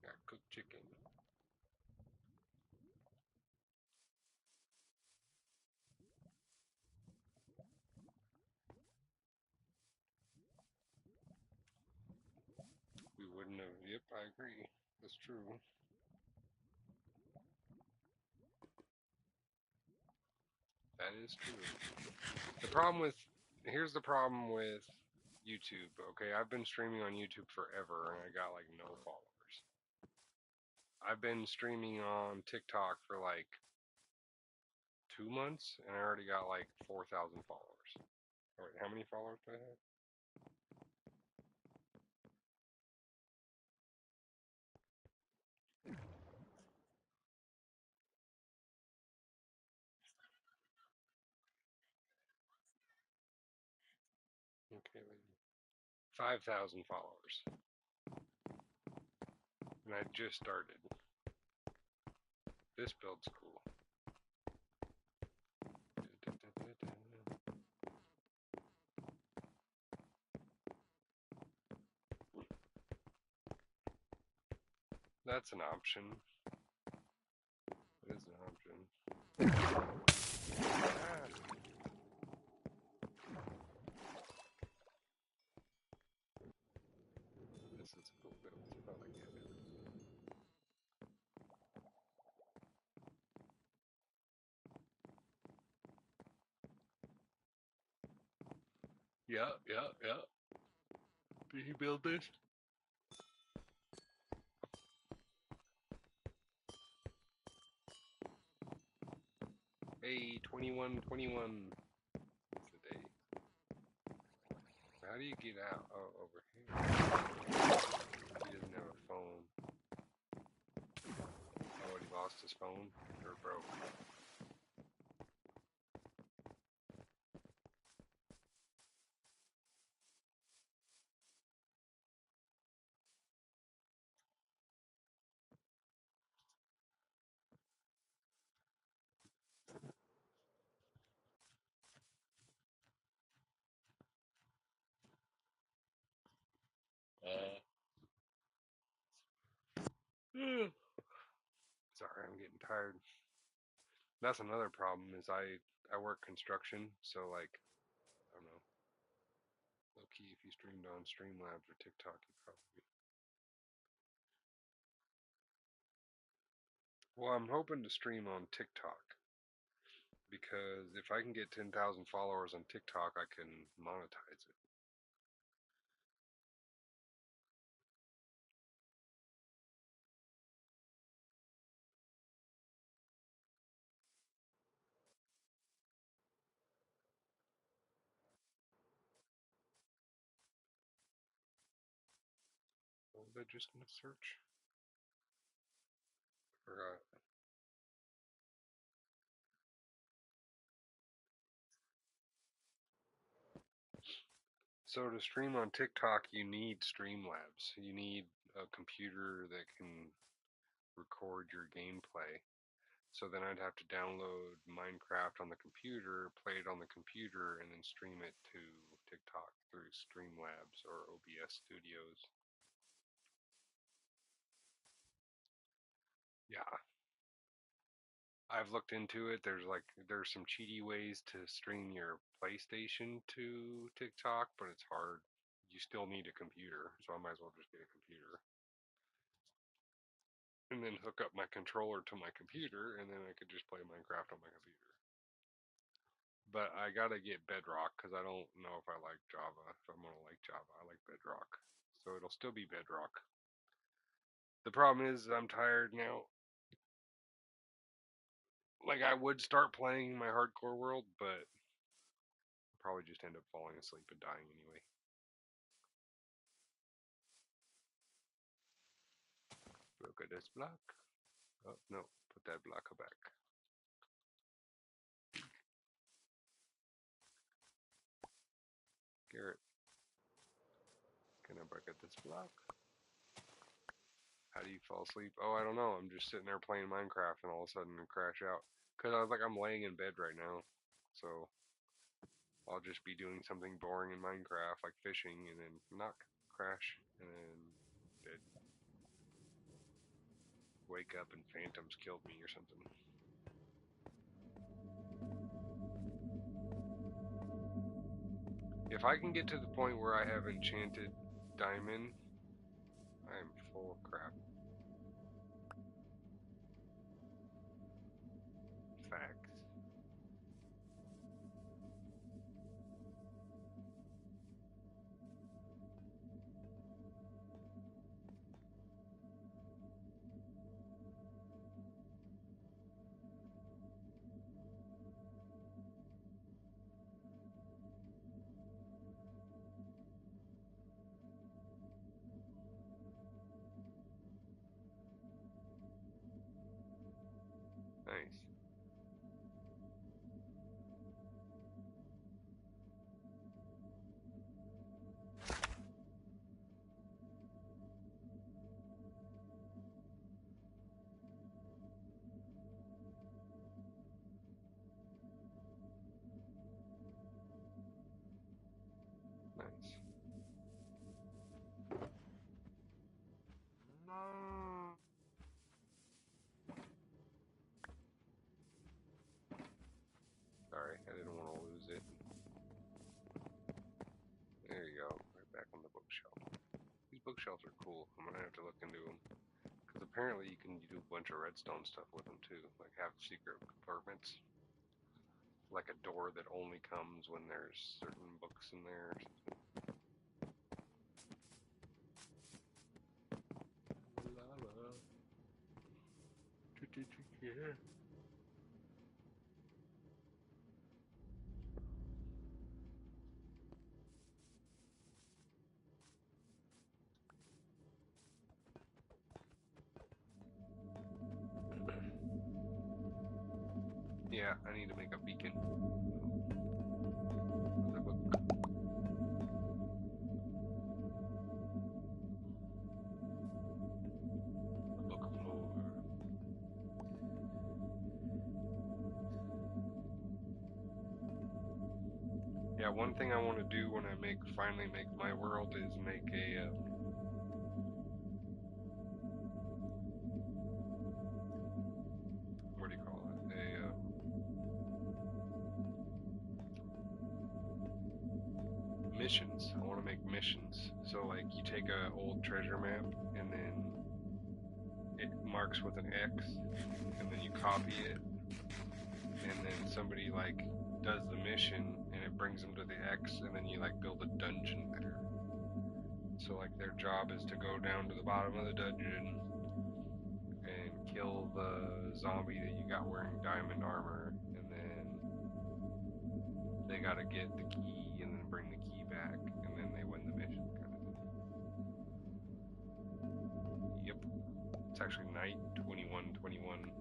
Got cooked chicken. We wouldn't have. Yep, I agree. That's true. That is true. The problem with. Here's the problem with YouTube. Okay, I've been streaming on YouTube forever and I got like no followers. I've been streaming on TikTok for like 2 months and I already got like 4,000 followers. Wait, how many followers do I have? Okay, 5,000 followers. And I just started. This build's cool. That's an option. It is an option. Ah. This is a cool build. I like it. Yeah. Did he build this? Hey, 21. It's the day. How do you get out? Oh, over here. He doesn't have a phone. Oh, he lost his phone? Or broke? Sorry, I'm getting tired. That's another problem is I work construction, so like I don't know. Low key, if you streamed on Streamlabs or TikTok, you probably. Well, I'm hoping to stream on TikTok because if I can get 10,000 followers on TikTok, I can monetize it. What was I just gonna search? Forgot. So to stream on TikTok, you need Streamlabs. You need a computer that can record your gameplay. So then I'd have to download Minecraft on the computer, play it on the computer, and then stream it to TikTok through Streamlabs or OBS Studios. Yeah, I've looked into it. There's some cheaty ways to stream your PlayStation to TikTok, but it's hard. You still need a computer, so I might as well just get a computer. And then hook up my controller to my computer, and then I could just play Minecraft on my computer. But I gotta get Bedrock because I don't know if I like Java. If I'm gonna like Java, I like Bedrock. So it'll still be Bedrock. The problem is I'm tired now. Like I would start playing my hardcore world, but probably just end up falling asleep and dying anyway. Look at this block. Oh no, put that block back. Garrett, can I break at this block? How do you fall asleep? Oh, I don't know. I'm just sitting there playing Minecraft and all of a sudden crash out. Because I was like, I'm laying in bed right now. So I'll just be doing something boring in Minecraft, like fishing, and then knock, crash, and then dead. Wake up and phantoms killed me or something. If I can get to the point where I have enchanted diamond, I am full of crap. Facts. Nice. Nice. No. Sorry, I didn't want to lose it. There you go. Right back on the bookshelf. These bookshelves are cool. I'm gonna have to look into them. Because apparently you can do a bunch of redstone stuff with them too. Like have secret compartments. Like a door that only comes when there's certain books in there or something. Yeah. Yeah, I need to make a beacon. Another book. A book of lore. Yeah, one thing I want to do when I finally make my world is make a what do you call it? Missions. I want to make missions. So like you take a old treasure map and then it marks with an X, and then you copy it, and then somebody like does the mission and it brings them to the X, and then you like build a dungeon there. So like their job is to go down to the bottom of the dungeon and kill the zombie that you got wearing diamond armor, and then they gotta get the key and then bring the key back, and then they win the mission kind of thing. Yep. It's actually night 21:21.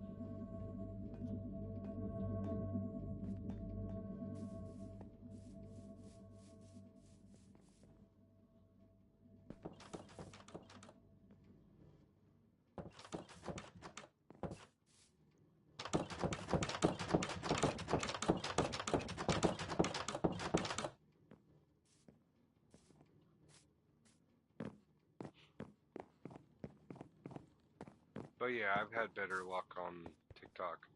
But yeah, I've had better luck on TikTok.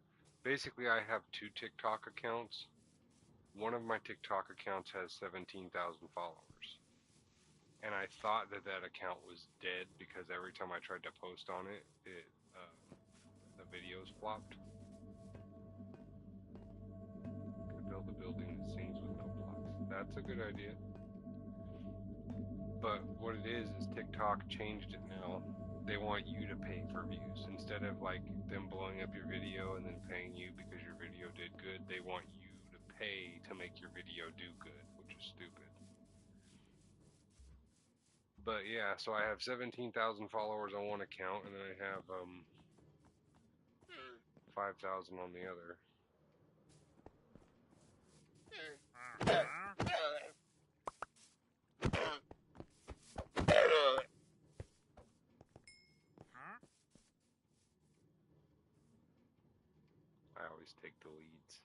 Basically, I have two TikTok accounts. One of my TikTok accounts has 17,000 followers. And I thought that that account was dead because every time I tried to post on it, the videos flopped. build a building that sings with no blocks. That's a good idea. But what it is TikTok changed it now. They want you to pay for views instead of like them blowing up your video and then paying you because your video did good. They want you to pay to make your video do good, which is stupid. But yeah, so I have 17,000 followers on one account, and then I have 5,000 on the other. I always take the leads.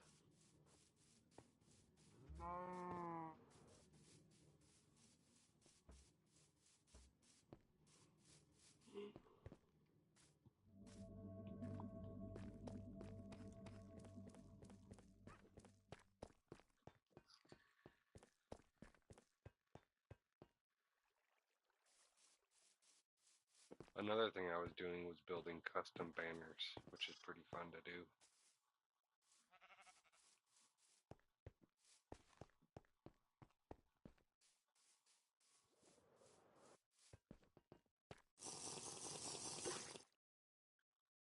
Another thing I was doing was building custom banners, which is pretty fun to do.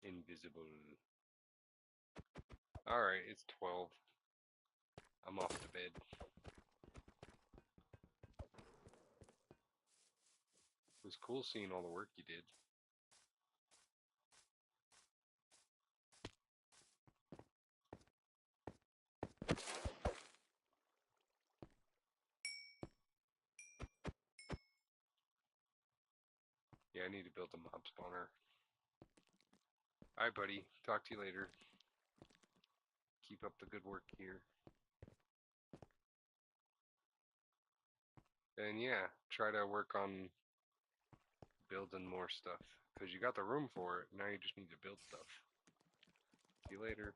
Invisible. Alright, it's 12. I'm off to bed. It was cool seeing all the work you did. Yeah, I need to build a mob spawner. Alright, buddy. Talk to you later. Keep up the good work here. And yeah, try to work on building more stuff. Because you got the room for it. Now you just need to build stuff. See you later.